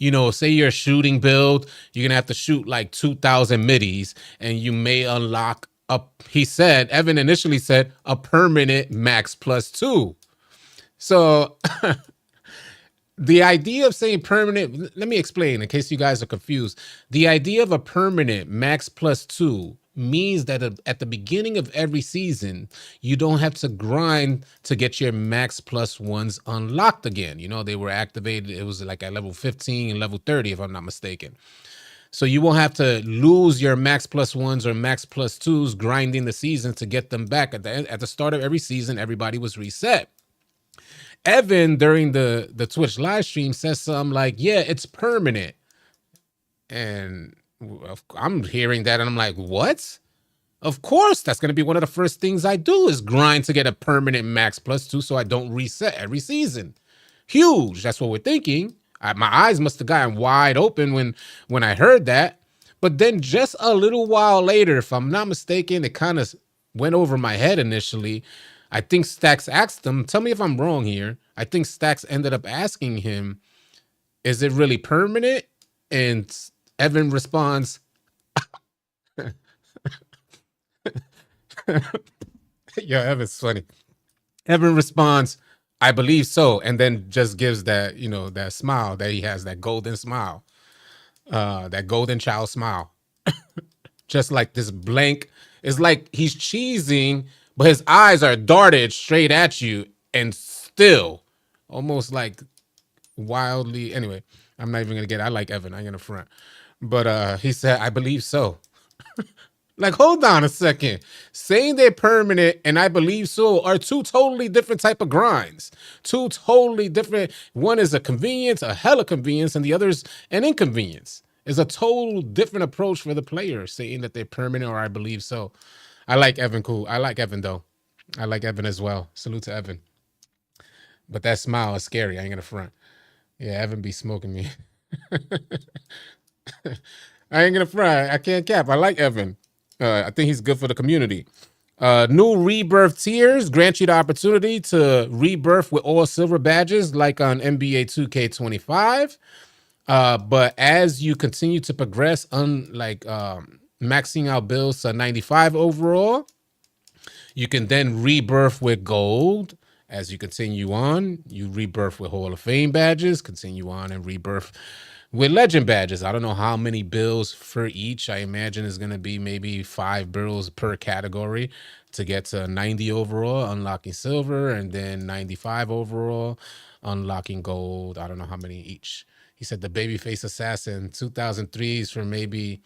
say you're a shooting build, you're going to have to shoot like 2,000 middies, and you may unlock Evan initially said a permanent max +2. So the idea of saying permanent, let me explain in case you guys are confused. The idea of a permanent max +2 means that at the beginning of every season, you don't have to grind to get your max +1s unlocked again. They were activated. It was like at level 15 and level 30, if I'm not mistaken. So you won't have to lose your max +1s or max +2s grinding the season to get them back. At the start of every season, everybody was reset. Evan, during the Twitch live stream, says something like, yeah, it's permanent. And I'm hearing that and I'm like, what? Of course, that's going to be one of the first things I do is grind to get a permanent max +2 so I don't reset every season. Huge. That's what we're thinking. My eyes must have gotten wide open when I heard that. But then just a little while later, if I'm not mistaken, it kind of went over my head initially. I think Stax asked him, tell me if I'm wrong here. I think Stax ended up asking him, is it really permanent? And Evan responds, Yo, Evan's funny. Evan responds, I believe so. And then just gives that, that smile that he has, that golden smile, that golden child smile. Just like this blank. It's like he's cheesing, but his eyes are darted straight at you and still almost like wildly. Anyway, I'm not even going to get it. I like Evan. I'm going to front. But he said, I believe so. Like, hold on a second. Saying they're permanent and I believe so are two totally different type of grinds. Two totally different. One is a convenience, a hella convenience, and the other is an inconvenience. It's a total different approach for the player saying that they're permanent or I believe so. I like Evan cool. I like Evan, though. I like Evan as well. Salute to Evan. But that smile is scary. I ain't going to front. Yeah, Evan be smoking me. I ain't going to front. I can't cap. I like Evan. I think he's good for the community. New Rebirth tiers grant you the opportunity to rebirth with all silver badges like on NBA 2K25. But as you continue to progress, maxing out builds to 95 overall, you can then rebirth with gold. As you continue on, you rebirth with Hall of Fame badges, continue on and rebirth with legend badges. I don't know how many bills for each. I imagine it's going to be maybe 5 bills per category to get to 90 overall, unlocking silver, and then 95 overall, unlocking gold. I don't know how many each. He said the babyface assassin 2003s for maybe.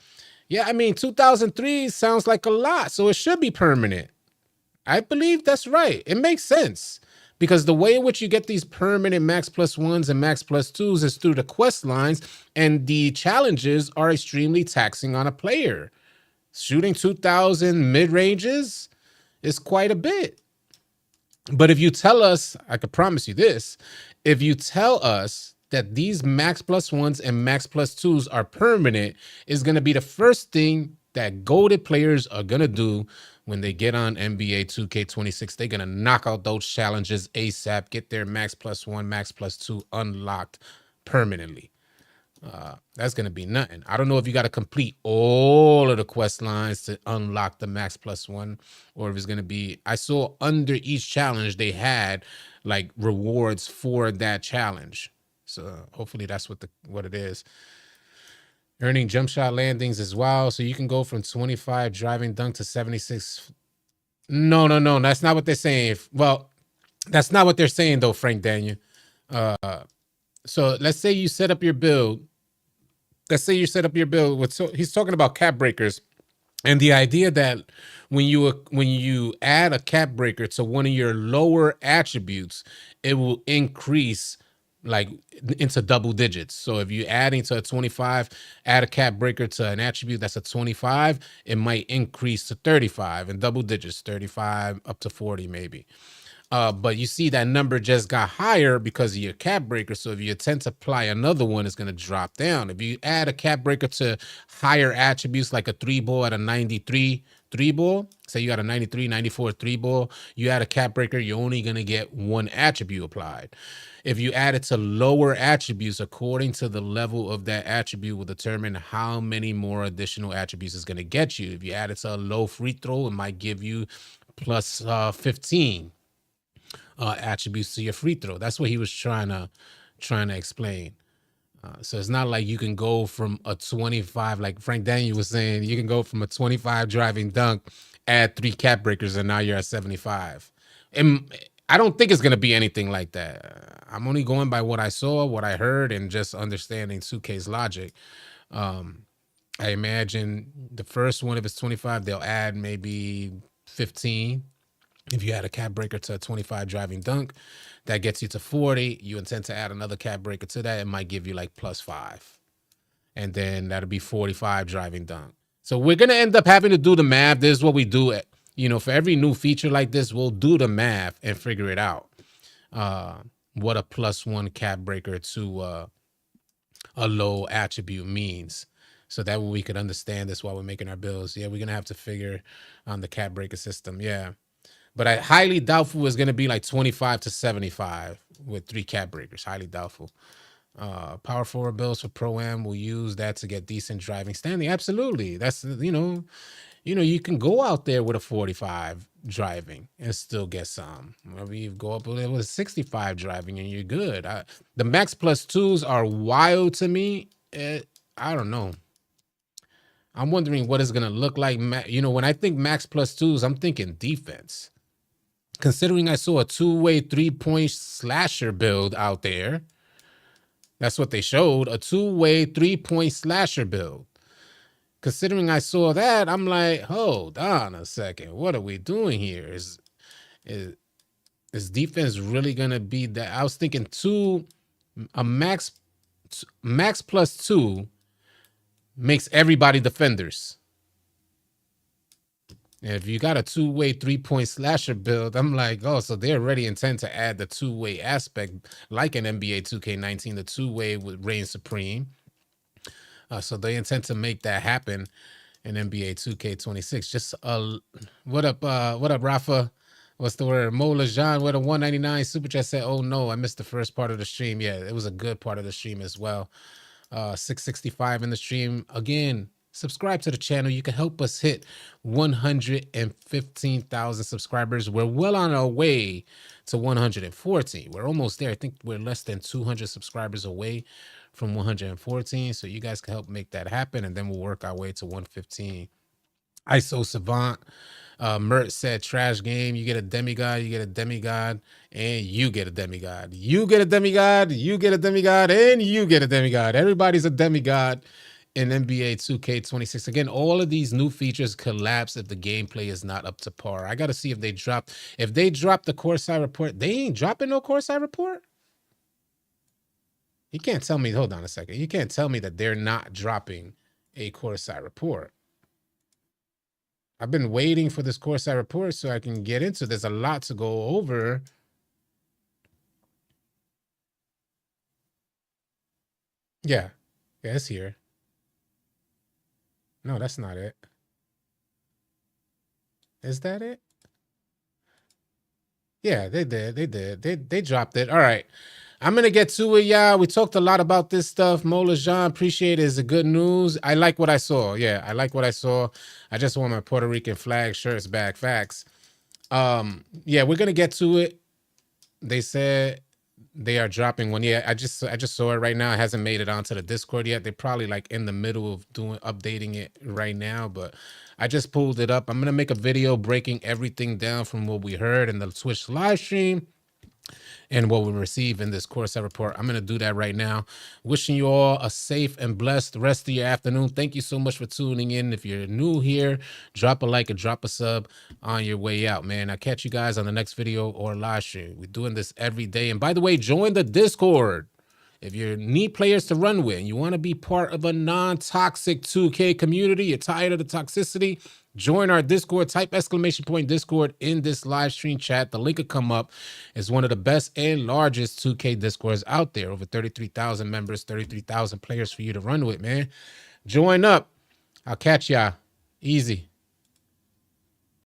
Yeah, I mean, 2003 sounds like a lot, so it should be permanent. I believe that's right. It makes sense. Because the way in which you get these permanent max plus ones and max plus twos is through the quest lines, and the challenges are extremely taxing on a player. Shooting 2,000 mid-ranges is quite a bit. But if you tell us, I could promise you this, if you tell us that these max plus ones and max plus twos are permanent, is going to be the first thing that golded players are going to do when they get on NBA 2K26. They're going to knock out those challenges ASAP, get their max plus one, max plus two unlocked permanently. That's going to be nothing. I don't know if you got to complete all of the quest lines to unlock the max plus one, or if it's going to be, I saw under each challenge, they had like rewards for that challenge. So hopefully that's what it is. Earning jump shot landings as well. So you can go from 25 driving dunk to 76. No. That's not what they're saying. Well, that's not what they're saying, though, Frank Daniel. So let's say you set up your build. He's talking about cap breakers. And the idea that when you add a cap breaker to one of your lower attributes, it will increase like into double digits. So if you're adding to a 25, add a cap breaker to an attribute that's a 25, it might increase to 35 in double digits, 35 up to 40 maybe. But you see that number just got higher because of your cap breaker. So if you attempt to apply another one, it's going to drop down. If you add a cap breaker to higher attributes like a 3-ball at a 93 3-ball, say you got a 93, 94 3-ball, you add a cap breaker, you're only going to get one attribute applied. If you add it to lower attributes, according to the level of that attribute will determine how many more additional attributes it's going to get you. If you add it to a low free throw, it might give you plus 15 attributes to your free throw. That's what he was trying to explain. So it's not like you can go from a 25, like Frank Daniel was saying, you can go from a 25 driving dunk, add 3 cap breakers, and now you're at 75. And I don't think it's going to be anything like that. I'm only going by what I saw, what I heard, and just understanding 2K's logic. I imagine the first one, if it's 25, they'll add maybe 15. If you add a cap breaker to a 25 driving dunk, that gets you to 40. You intend to add another cap breaker to that, it might give you like plus 5. And then that'll be 45 driving dunk. So we're going to end up having to do the math. This is what we do. For every new feature like this, we'll do the math and figure it out. What a plus 1 cap breaker to a low attribute means. So that way we could understand this while we're making our builds. Yeah, we're going to have to figure on the cap breaker system. Yeah. But I highly doubtful it's going to be like 25 to 75 with 3 cap breakers. Highly doubtful. Power forward builds for Pro-Am will use that to get decent driving standing. Absolutely. That's, you know, you can go out there with a 45 driving and still get some. Maybe you go up with a 65 driving and you're good. The max plus twos are wild to me. I don't know. I'm wondering what it's going to look like. You know, when I think max plus twos, I'm thinking defense. Considering I saw a two-way 3-point slasher build out there. That's what they showed, a two-way 3-point slasher build. Considering I saw that, I'm like, hold on a second. What are we doing here? Is defense really going to be that? I was thinking a max plus 2 makes everybody defenders. And if you got a two-way 3-point slasher build, I'm like, oh, so they already intend to add the two-way aspect, like in NBA 2K19, the two-way would reign supreme. So they intend to make that happen in NBA 2K26. Just what up, Rafa? What's the word? Mola Jean with a 199 super chat said, oh no, I missed the first part of the stream. Yeah, it was a good part of the stream as well. 665 in the stream. Again, subscribe to the channel. You can help us hit 115,000 subscribers. We're well on our way to 114. We're almost there. I think we're less than 200 subscribers away from 114. So you guys can help make that happen. And then we'll work our way to 115. ISO Savant. Mert said, trash game. You get a demigod, you get a demigod, and you get a demigod. You get a demigod, you get a demigod, and you get a demigod. Everybody's a demigod in NBA 2K26. Again, all of these new features collapse if the gameplay is not up to par. I got to see if they drop the Courtside report. They ain't dropping no Courtside report? You can't tell me, hold on a second. You can't tell me that they're not dropping a Courtside report. I've been waiting for this Courtside report so I can get into. There's a lot to go over. Yeah, it's here. No, that's not it. Is that it? Yeah, they did. They dropped it. All right. I'm going to get to it, y'all. We talked a lot about this stuff. Mola Jean, appreciate it. It's a good news. I like what I saw. Yeah, I like what I saw. I just want my Puerto Rican flag shirts back. Facts. Yeah, we're going to get to it. They said they are dropping one. Yeah, I just saw it right now. It hasn't made it onto the Discord yet. They're probably like in the middle of updating it right now, but I just pulled it up. I'm going to make a video breaking everything down from what we heard in the Twitch live stream and what we receive in this Courtside report. I'm going to do that right now. Wishing you all a safe and blessed rest of your afternoon. Thank you so much for tuning in. If you're new here, drop a like and drop a sub on your way out, man. I'll catch you guys on the next video or live stream. We're doing this every day. And by the way, join the Discord. If you need players to run with and you want to be part of a non-toxic 2K community, you're tired of the toxicity, join our Discord. Type !Discord in this live stream chat. The link will come up. It's one of the best and largest 2K Discords out there. Over 33,000 members, 33,000 players for you to run with, man. Join up. I'll catch y'all. Easy.